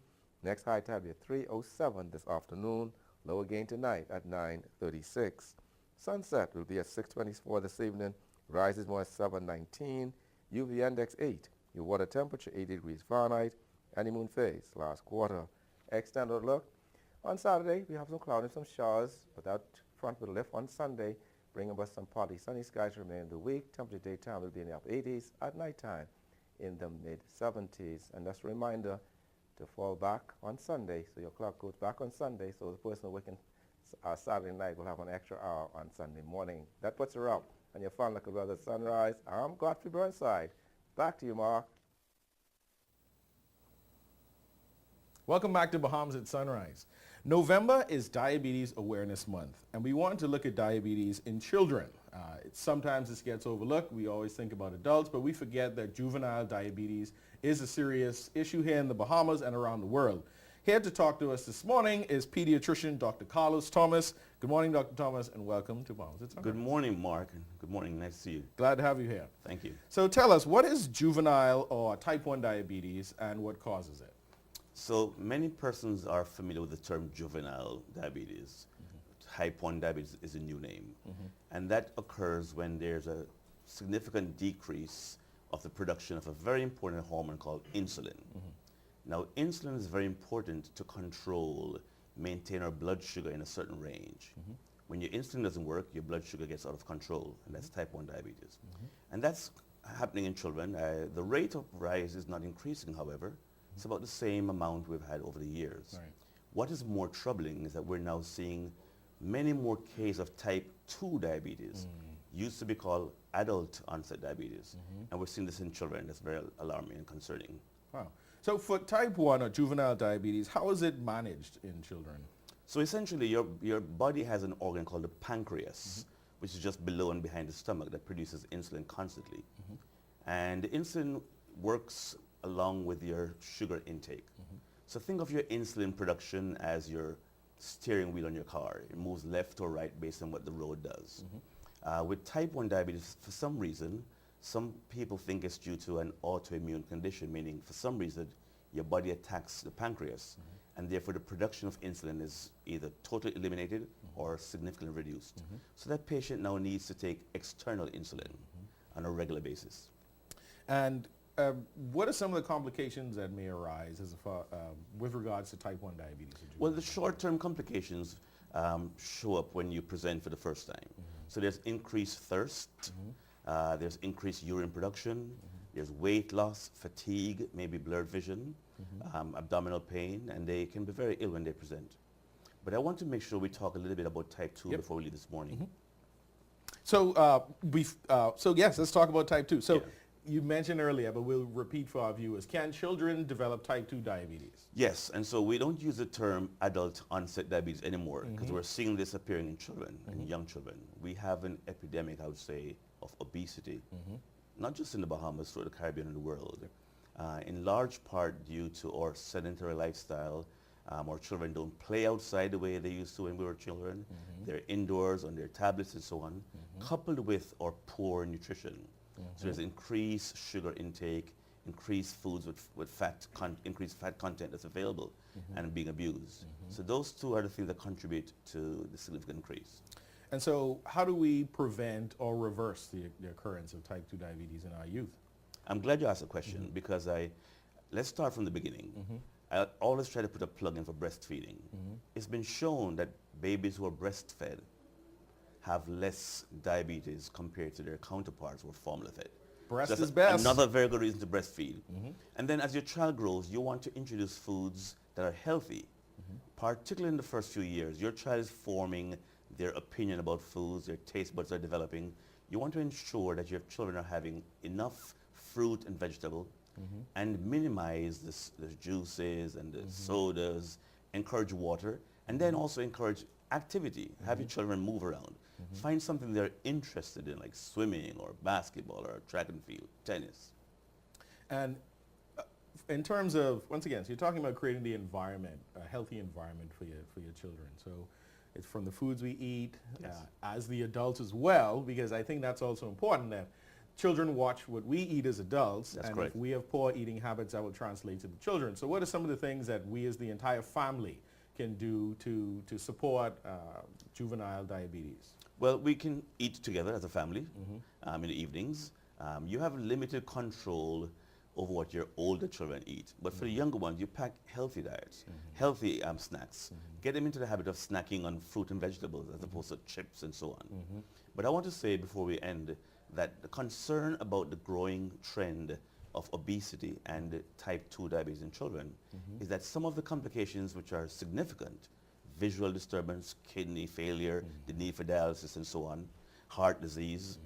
Speaker 5: Next high tide will be at 3:07 this afternoon. Low again tonight at 9:36. Sunset will be at 6:24 this evening. rises more 719, UV index 8, your water temperature 80 degrees Fahrenheit, and the moon phase last quarter. Extended look. On Saturday, we have some cloud and some showers, but that front will lift on Sunday, bringing us some partly sunny skies to remain the week. Temperature daytime will be in the upper 80s, at nighttime in the mid-70s. And just a reminder to fall back on Sunday, so your clock goes back on Sunday, so the person working Saturday night will have an extra hour on Sunday morning. That puts her up, and you're fun like a brother sunrise. I'm Godfrey Burnside. Back to you, Mark.
Speaker 3: Welcome back to Bahamas at Sunrise. November is Diabetes Awareness Month, and we want to look at diabetes in children. Sometimes this gets overlooked. We always think about adults, but we forget that juvenile diabetes is a serious issue here in the Bahamas and around the world. Here to talk to us this morning is pediatrician Dr. Carlos Thomas. Good morning, Dr. Thomas, and welcome to Bahamas at Sunrise.
Speaker 21: Good morning, Mark, and good morning. Nice to see you.
Speaker 3: Glad to have you here.
Speaker 21: Thank you.
Speaker 3: So tell us, what is juvenile or type 1 diabetes and what causes it?
Speaker 21: So many persons are familiar with the term juvenile diabetes. Type 1 diabetes is a new name. And that occurs when there's a significant decrease of the production of a very important hormone called insulin. Now, insulin is very important to control, maintain our blood sugar in a certain range. When your insulin doesn't work, your blood sugar gets out of control, and that's type 1 diabetes. And that's happening in children. The rate of rise is not increasing, however. It's about the same amount we've had over the years.
Speaker 3: Right.
Speaker 21: What is more troubling is that we're now seeing many more cases of type 2 diabetes. Used to be called adult onset diabetes. And we're seeing this in children. That's very alarming and concerning.
Speaker 3: Wow. So for type 1 or juvenile diabetes, how is it managed in children?
Speaker 21: So essentially, your body has an organ called the pancreas, which is just below and behind the stomach that produces insulin constantly. And the insulin works along with your sugar intake. So think of your insulin production as your steering wheel on your car. It moves left or right based on what the road does. With type 1 diabetes, for some reason, some people think it's due to an autoimmune condition, meaning for some reason your body attacks the pancreas, and therefore the production of insulin is either totally eliminated or significantly reduced. So that patient now needs to take external insulin on a regular basis.
Speaker 3: And what are some of the complications that may arise with regards to type 1 diabetes?
Speaker 21: Well, the short-term complications show up when you present for the first time. So there's increased thirst, there's increased urine production, there's weight loss, fatigue, maybe blurred vision, abdominal pain, and they can be very ill when they present. But I want to make sure we talk a little bit about type 2 before we leave this morning.
Speaker 3: So, so yes, let's talk about type 2. So you mentioned earlier, but we'll repeat for our viewers, can children develop type 2 diabetes?
Speaker 21: Yes, and so we don't use the term adult onset diabetes anymore because we're seeing this appearing in children, in young children. We have an epidemic, I would say, of obesity, not just in the Bahamas, throughout the Caribbean and the world. In large part due to our sedentary lifestyle. Our children don't play outside the way they used to when we were children. They're indoors on their tablets and so on, coupled with our poor nutrition. So there's increased sugar intake, increased foods with increased fat content that's available and being abused. So those two are the things that contribute to the significant increase.
Speaker 3: And so how do we prevent or reverse the occurrence of type 2 diabetes in our youth?
Speaker 21: I'm glad you asked the question because let's start from the beginning. I always try to put a plug in for breastfeeding. It's been shown that babies who are breastfed have less diabetes compared to their counterparts who are formula fed.
Speaker 3: Breast
Speaker 21: That's
Speaker 3: is best.
Speaker 21: Another very good reason to breastfeed. And then as your child grows, you want to introduce foods that are healthy. Particularly in the first few years, your child is forming their opinion about foods, their taste buds are developing. You want to ensure that your children are having enough fruit and vegetable and minimize the juices and the sodas, encourage water, and then also encourage activity. Have your children move around. Find something they're interested in, like swimming or basketball or track and field, tennis.
Speaker 3: And in terms of, once again, so you're talking about creating the environment, a healthy environment for your children. So it's from the foods we eat, as the adults as well, because I think that's also important that children watch what we eat as adults,
Speaker 21: That's
Speaker 3: and
Speaker 21: correct.
Speaker 3: if we have poor eating habits, that will translate to the children. So what are some of the things that we as the entire family can do to support juvenile diabetes?
Speaker 21: Well, we can eat together as a family in the evenings. You have limited control over what your older children eat. But for the younger ones, you pack healthy diets, healthy snacks. Get them into the habit of snacking on fruit and vegetables as opposed to chips and so on. But I want to say before we end that the concern about the growing trend of obesity and type 2 diabetes in children is that some of the complications which are significant, visual disturbance, kidney failure, the need for dialysis and so on, heart disease,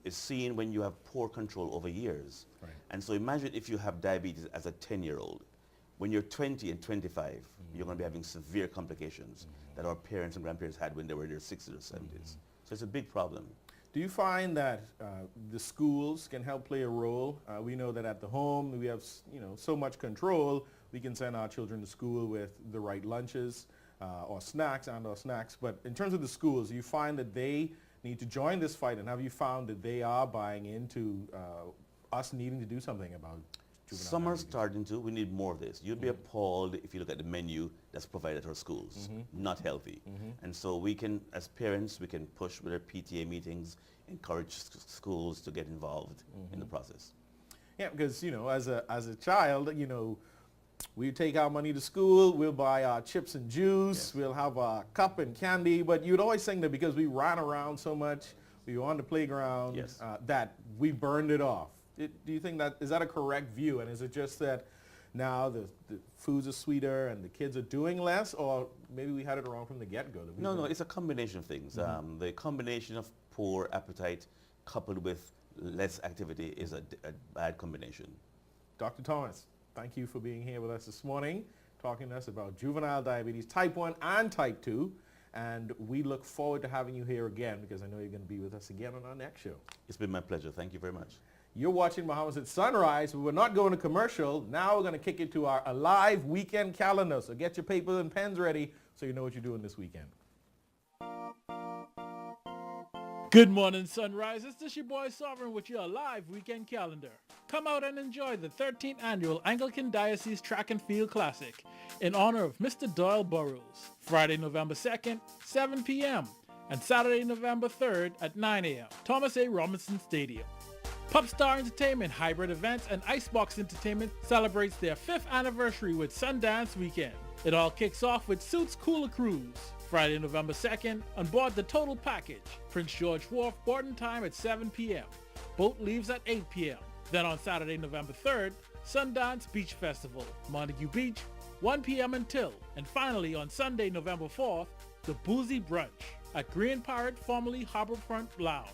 Speaker 21: is seen when you have poor control over years.
Speaker 3: Right.
Speaker 21: And so imagine if you have diabetes as a 10-year-old. When you're 20 and 25, you're going to be having severe complications that our parents and grandparents had when they were in their 60s or 70s. So it's a big problem.
Speaker 3: Do you find that the schools can help play a role? We know that at the home we have so much control. We can send our children to school with the right lunches or snacks. But in terms of the schools, do you find that they need to join this fight? And have you found that they are buying into us needing to do something about juvenile
Speaker 21: Some are
Speaker 3: diabetes?
Speaker 21: starting to. We need more of this. You'd be appalled if you look at the menu that's provided at our schools. Not healthy. And so we can, as parents, we can push with our PTA meetings, encourage schools to get involved in the process.
Speaker 3: Yeah, because, as a child, we take our money to school, we'll buy our chips and juice, we'll have a cup and candy, but you'd always think that because we ran around so much, we were on the playground, that we burned it off. Do you think is that a correct view? And is it just that now the foods are sweeter and the kids are doing less, or maybe we had it wrong from the get-go?
Speaker 21: No, it's a combination of things. The combination of poor appetite coupled with less activity is a bad combination.
Speaker 3: Dr. Thomas, thank you for being here with us this morning, talking to us about juvenile diabetes, type 1 and type 2. And we look forward to having you here again, because I know you're going to be with us again on our next show.
Speaker 21: It's been my pleasure. Thank you very much.
Speaker 3: You're watching Bahamas at Sunrise, but we're not going to commercial. Now we're going to kick it to our Alive weekend calendar. So get your paper and pens ready so you know what you're doing this weekend.
Speaker 1: Good morning, Sunrisers. This is your boy Sovereign with your live weekend calendar. Come out and enjoy the 13th annual Anglican Diocese Track and Field Classic in honor of Mr. Doyle Burrows. Friday, November 2nd, 7 p.m. and Saturday, November 3rd at 9 a.m. Thomas A. Robinson Stadium. Popstar Entertainment Hybrid Events and Icebox Entertainment celebrates their 5th anniversary with Sundance Weekend. It all kicks off with Suits Cooler Cruise. Friday, November 2nd, on board the Total Package. Prince George Wharf boarding time at 7 p.m. Boat leaves at 8 p.m. Then on Saturday, November 3rd, Sundance Beach Festival, Montague Beach, 1 p.m. until. And finally on Sunday, November 4th, the Boozy Brunch at Green Pirate, formerly Harborfront Lounge.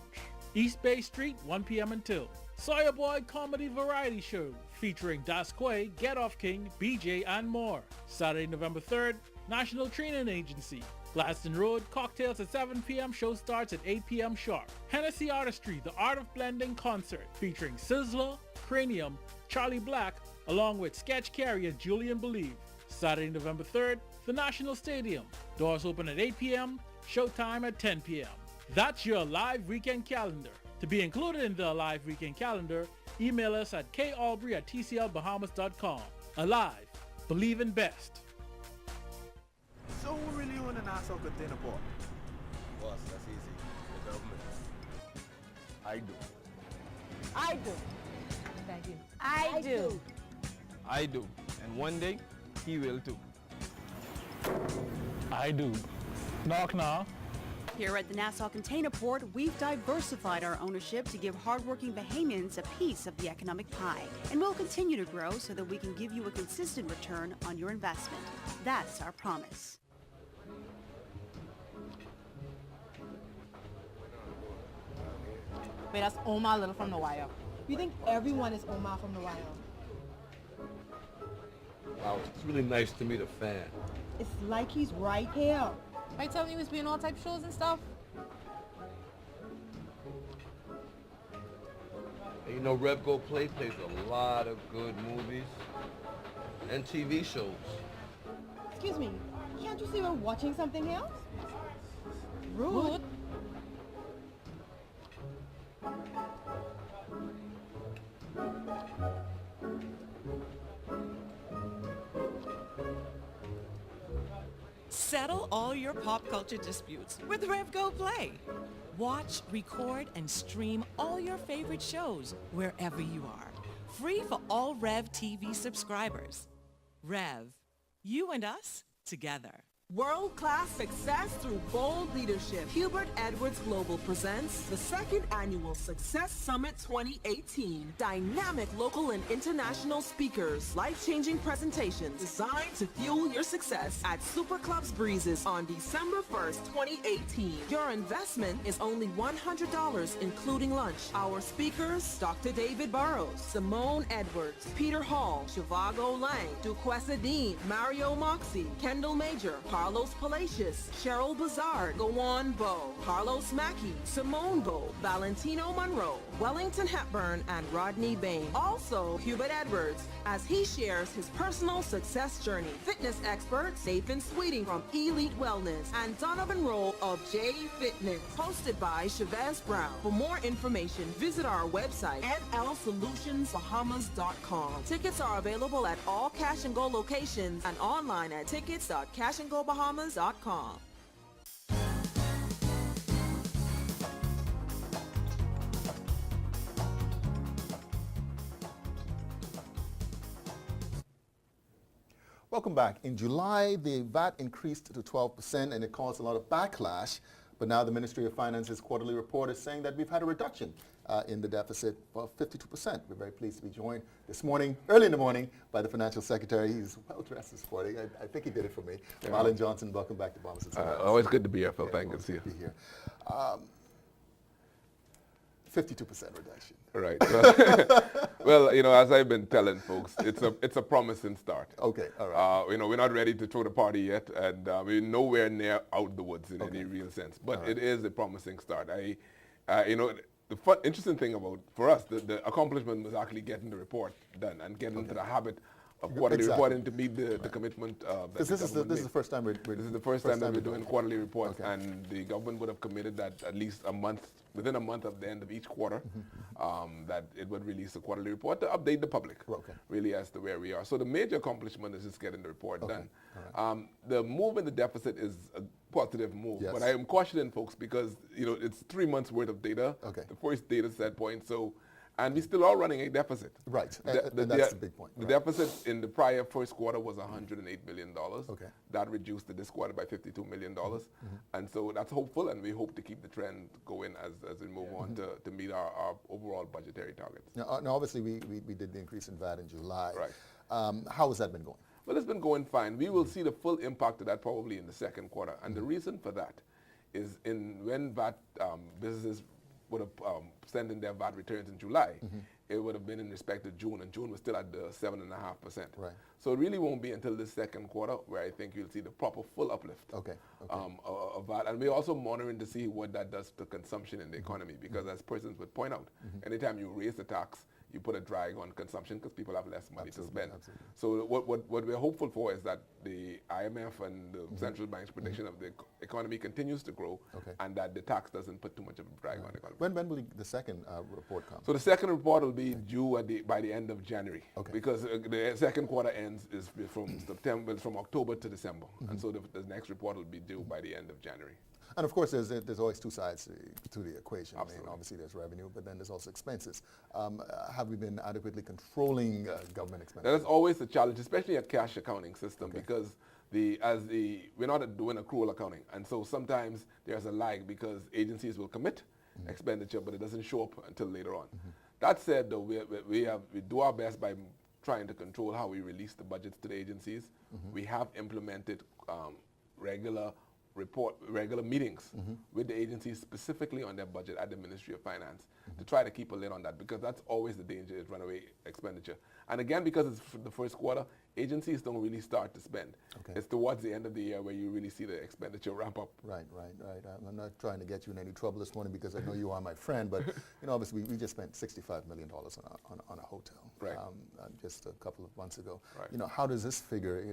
Speaker 1: East Bay Street, 1 p.m. until. Sawyer Boy Comedy Variety Show featuring Das Quay, Get Off King, BJ, and more. Saturday, November 3rd, National Training Agency. Gladstone Road, cocktails at 7 p.m. Show starts at 8 p.m. sharp. Hennessy Artistry, the Art of Blending concert featuring Sizzler, Cranium, Charlie Black, along with Sketch Carrier Julian Believe. Saturday, November 3rd, the National Stadium. Doors open at 8 p.m., showtime at 10 p.m. That's your live weekend calendar. To be included in the Alive weekend calendar, email us at kalbury@tclbahamas.com. Alive, believe in best.
Speaker 22: So who really own the Nassau Container Port?
Speaker 23: Boss, that's easy. The government.
Speaker 22: I do.
Speaker 24: I do. Thank you. I do.
Speaker 22: I do. And one day, he will too.
Speaker 1: I do. Knock knock.
Speaker 25: Here at the Nassau Container Port, we've diversified our ownership to give hardworking Bahamians a piece of the economic pie. And we'll continue to grow so that we can give you a consistent return on your investment. That's our promise.
Speaker 24: Wait, that's Omar Little from The Wire. You think everyone is Omar from The Wire?
Speaker 23: Wow, it's really nice to meet a fan.
Speaker 24: It's like he's right here. Are you telling me he was being all type shows and stuff?
Speaker 23: And you know, Rev Go Play plays a lot of good movies and TV shows.
Speaker 24: Excuse me, can't you see we're watching something else? Rude.
Speaker 6: Settle all your pop culture disputes with RevGo Play. Watch, record, and stream all your favorite shows wherever you are. Free for all Rev TV subscribers. Rev, you and us together.
Speaker 7: World-class success through bold leadership. Hubert Edwards Global presents the second annual Success Summit 2018. Dynamic local and international speakers. Life-changing presentations designed to fuel your success at Super Clubs Breezes on December 1st, 2018. Your investment is only $100, including lunch. Our speakers, Dr. David Burrows, Simone Edwards, Peter Hall, Shivago Lang, Duquesa Dean, Mario Moxie, Kendall Major, Carlos Palacios, Cheryl Bazard, Gowon Bo, Carlos Mackey, Simone Bo, Valentino Monroe, Wellington Hepburn, and Rodney Bain. Also, Hubert Edwards, as he shares his personal success journey. Fitness experts Nathan Sweeting from Elite Wellness and Donovan Roll of J Fitness. Hosted by Chavez Brown. For more information, visit our website at nlsolutionsbahamas.com. Tickets are available at all Cash and Go locations and online at tickets.cashandgobahamas.com.
Speaker 2: Welcome back. In July, the VAT increased to 12% and it caused a lot of backlash. But now the Ministry of Finance's quarterly report is saying that we've had a reduction in the deficit of 52%. We're very pleased to be joined this morning, early in the morning, by the Financial Secretary. He's well dressed this morning. I think he did it for me. Yeah. Marlon Johnson, welcome back to Bahamas.
Speaker 8: Always good to be here, Phil. Thank you. To
Speaker 2: be here. 52% reduction.
Speaker 8: Right. Well, you know, as I've been telling folks, it's a promising start.
Speaker 2: Okay, all right.
Speaker 8: You know, we're not ready to throw the party yet, and we're nowhere near out the woods in any real sense. But it is a promising start. You know, the interesting thing for us, the accomplishment was actually getting the report done and getting into the habit of quarterly reporting to meet the commitment that
Speaker 2: this is the first time
Speaker 8: this is the first time that we're doing quarterly reports, and the government would have committed that at least within a month of the end of each quarter, that it would release a quarterly report to update the public, really, as to where we are. So the major accomplishment is just getting the report done. The move in the deficit is a positive move, but I am cautioning folks because, you know, it's 3 months worth of data, the first data set point, and we still are running a deficit.
Speaker 2: Right, and that's the big point.
Speaker 8: The deficit in the prior first quarter was $108 billion. That reduced to this quarter by $52 million. And so that's hopeful, and we hope to keep the trend going as we move on to meet our overall budgetary targets.
Speaker 2: Now obviously, we did the increase in VAT in July. Right. How has that been going?
Speaker 8: Well, it's been going fine. We will see the full impact of that probably in the second quarter. And the reason for that is when VAT businesses would have sent in their VAT returns in July, it would have been in respect to June, and June was still at the 7.5%. Right. So it really won't be until the second quarter where I think you'll see the proper full uplift of VAT. And we're also monitoring to see what that does to consumption in the economy, because as persons would point out, anytime you raise the tax, you put a drag on consumption because people have less money to spend. So what we're hopeful for is that the IMF and the central bank's prediction of the economy continues to grow, and that the tax doesn't put too much of a drag on the economy.
Speaker 2: When will the second report come?
Speaker 8: So the second report will be due by the end of January, because the second quarter ends is from October to December, and so the next report will be due by the end of January.
Speaker 2: And of course, there's always two sides to the equation. Absolutely. I mean, obviously there's revenue, but then there's also expenses. Have we been adequately controlling government expenses?
Speaker 8: That's always the challenge, especially a cash accounting system, because we're not doing accrual accounting, and so sometimes there's a lag because agencies will commit expenditure, but it doesn't show up until later on. That said, though, we do our best by trying to control how we release the budgets to the agencies. We have implemented regular meetings with the agencies specifically on their budget at the Ministry of Finance to try to keep a lid on that, because that's always the danger, is runaway expenditure. And again, because it's the first quarter, agencies don't really start to spend. It's towards the end of the year where you really see the expenditure ramp up.
Speaker 2: Right. I'm not trying to get you in any trouble this morning because I know you are my friend, but you know, obviously we just spent $65 million on a hotel just a couple of months ago. You know, how does this figure,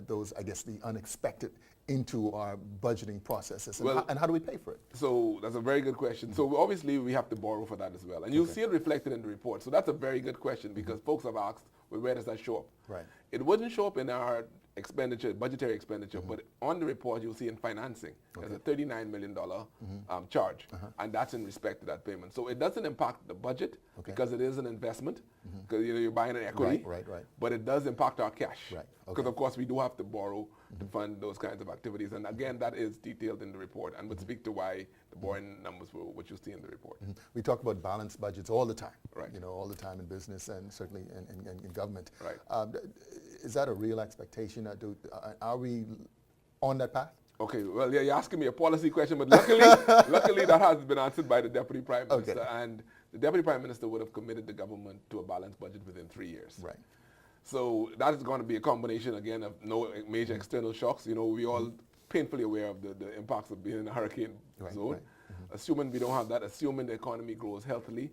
Speaker 2: those, I guess, the unexpected into our budgeting processes, and how do we pay for it?
Speaker 8: So that's a very good question. So obviously we have to borrow for that as well, and you'll see it reflected in the report. So that's a very good question, because folks have asked, well, where does that show up?
Speaker 2: Right.
Speaker 8: It wouldn't show up in our expenditure, budgetary expenditure, but on the report you'll see in financing, there's a $39 million charge, and that's in respect to that payment. So it doesn't impact the budget because it is an investment, because you're buying an equity,
Speaker 2: Right.
Speaker 8: but it does impact our cash.
Speaker 2: Right.
Speaker 8: Because of course we do have to borrow to fund those kinds of activities, and again that is detailed in the report and would speak to why the borrowing numbers were what you see in the report.
Speaker 2: We talk about balanced budgets all the time,
Speaker 8: right?
Speaker 2: You know, all the time in business and certainly in government.
Speaker 8: Right.
Speaker 2: Is that a real expectation? Are we on that path?
Speaker 8: Okay, well, you're asking me a policy question, but luckily that has been answered by the Deputy Prime Minister, and the Deputy Prime Minister would have committed the government to a balanced budget within 3 years.
Speaker 2: Right.
Speaker 8: So that is going to be a combination, again, of no major external shocks. You know, we all painfully aware of the impacts of being in a hurricane zone. Right. Assuming we don't have that, assuming the economy grows healthily,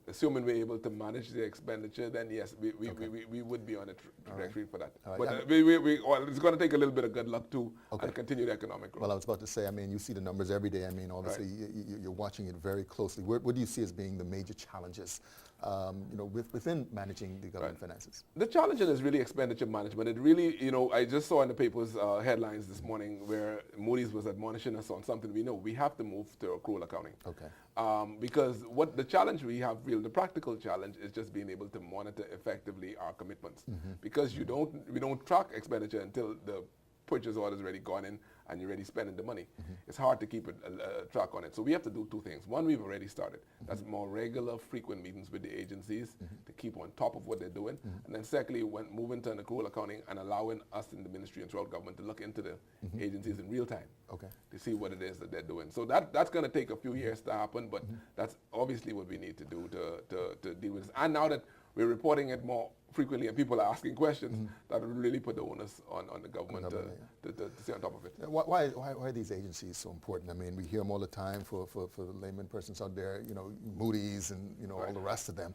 Speaker 8: assuming we're able to manage the expenditure, then yes, we would be on a trajectory for that. But it's going to take a little bit of good luck too, and continue the economic growth.
Speaker 2: Well, I was about to say, I mean, you see the numbers every day. I mean, obviously, you're watching it very closely. What do you see as being the major challenges, you know, within managing the government finances?
Speaker 8: The challenge is really expenditure management. It really, you know, I just saw in the papers headlines this morning where Moody's was admonishing us on something we know. We have to move to accrual accounting.
Speaker 2: Okay.
Speaker 8: Because what the challenge we have, the practical challenge is just being able to monitor effectively our commitments. Because we don't track expenditure until the purchase order is already gone in and you're already spending the money. It's hard to keep a track on it. So we have to do two things. One, we've already started. That's more regular, frequent meetings with the agencies to keep on top of what they're doing. And then secondly, when moving to an accrual accounting and allowing us in the ministry and throughout government to look into the agencies in real time to see what it is that they're doing. So that's going to take a few years to happen, but that's obviously what we need to do to deal with this. And now that we're reporting it more frequently and people are asking questions, that will really put the onus on the government to stay on top of it.
Speaker 2: Why are these agencies so important? I mean, we hear them all the time for the layman persons out there, you know, Moody's and, you know, all the rest of them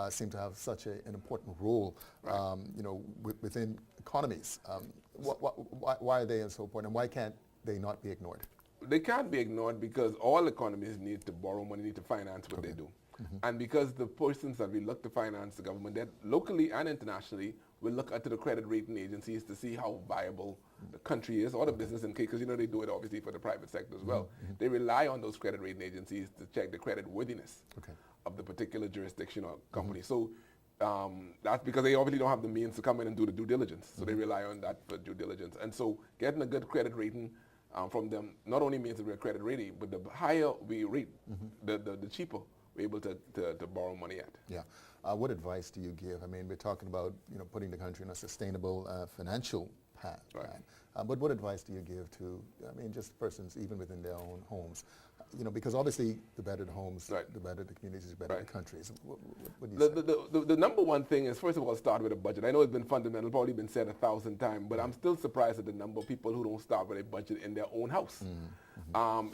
Speaker 2: seem to have such an important role, you know, within economies. Why are they so important, and why can't they not be ignored?
Speaker 8: They can't be ignored because all economies need to borrow money, need to finance what they do. And because the persons that we look to finance the government, that locally and internationally, will look at the credit rating agencies to see how viable the country is, or the business in case, because you know they do it obviously for the private sector as well. They rely on those credit rating agencies to check the credit worthiness of the particular jurisdiction or company. So that's because they obviously don't have the means to come in and do the due diligence. So they rely on that for due diligence. And so getting a good credit rating from them not only means that we're credit rating, but the higher we rate, the cheaper we're able to borrow money at.
Speaker 2: Yeah. What advice do you give? I mean, we're talking about, you know, putting the country in a sustainable financial path. But what advice do you give to, I mean, just persons even within their own homes? You know, because obviously the better the homes, the better the communities, the better the countries. What do you say?
Speaker 8: The number one thing is, first of all, start with a budget. I know it's been fundamental, probably been said 1,000 times, but I'm still surprised at the number of people who don't start with a budget in their own house.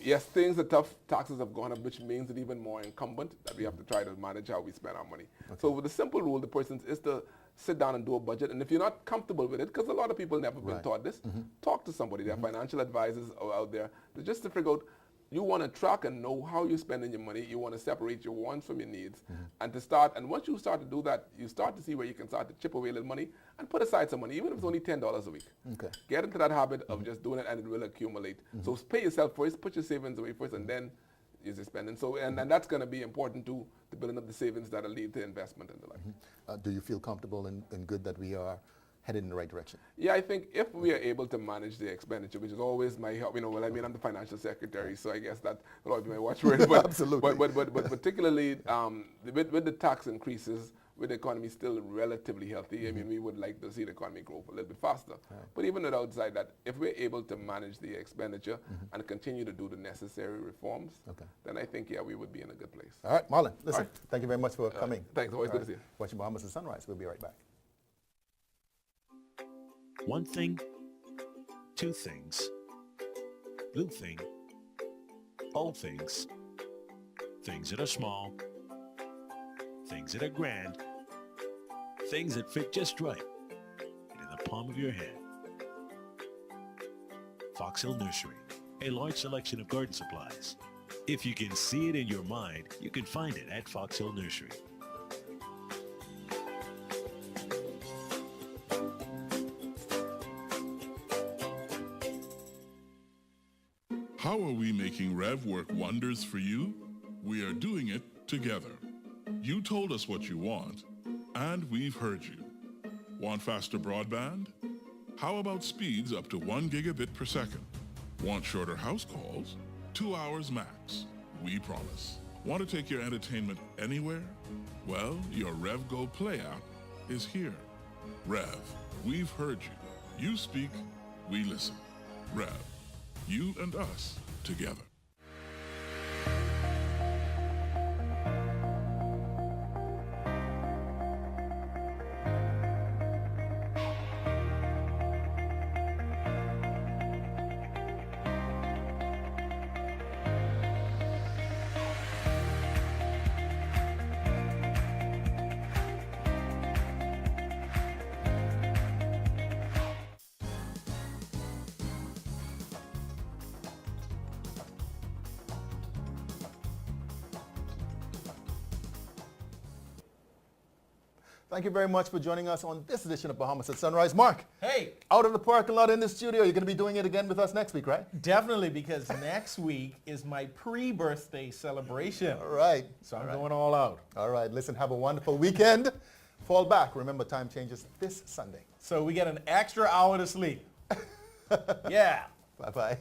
Speaker 8: Yes, things are tough. Taxes have gone up, which means it's even more incumbent that we have to try to manage how we spend our money. So with the simple rule, the person is to sit down and do a budget. And if you're not comfortable with it, because a lot of people never been taught this, talk to somebody. There are financial advisors out there just to figure out, you want to track and know how you're spending your money. You want to separate your wants from your needs. And once you start to do that, you start to see where you can start to chip away a little money and put aside some money, even if it's only $10 a week. Get into that habit of just doing it, and it will accumulate. So pay yourself first, put your savings away first, and then use your spending. So, and that's going to be important to building up the savings that will lead to investment in the life.
Speaker 2: Do you feel comfortable and good that we are headed in the right direction?
Speaker 8: Yeah, I think if we are able to manage the expenditure, which is always my help, you know, well, I mean, I'm the financial secretary, so I guess that will always be my watchword. But,
Speaker 2: absolutely.
Speaker 8: But particularly with the tax increases, with the economy still relatively healthy, I mean, we would like to see the economy grow a little bit faster. But even outside that, if we're able to manage the expenditure and continue to do the necessary reforms, then I think, yeah, we would be in a good place.
Speaker 2: All right, Marlon, listen, thank you very much for coming.
Speaker 8: Thanks, always good to see you.
Speaker 2: Watching Bahamas and Sunrise. We'll be right back.
Speaker 9: One thing, two things, blue thing, all things, things that are small, things that are grand, things that fit just right, and in the palm of your hand. Fox Hill Nursery, a large selection of garden supplies. If you can see it in your mind, you can find it at Fox Hill Nursery.
Speaker 10: we making Rev work wonders for you? We are doing it together. You told us what you want, and we've heard you. Want faster broadband? How about speeds up to 1 gigabit per second? Want shorter house calls? 2 hours max. We promise. Want to take your entertainment anywhere? Well, your Rev Go Play app is here. Rev, we've heard you. You speak, we listen. Rev, you and us together.
Speaker 2: Thank you very much for joining us on this edition of Bahamas at Sunrise. Mark,
Speaker 3: hey,
Speaker 2: out of the parking lot in the studio. You're going to be doing it again with us next week, right?
Speaker 3: Definitely, because next week is my pre-birthday celebration.
Speaker 2: All right.
Speaker 3: So I'm going all out.
Speaker 2: All right. Listen, have a wonderful weekend. Fall back. Remember, time changes this Sunday.
Speaker 3: So we get an extra hour to sleep. Yeah.
Speaker 2: Bye-bye.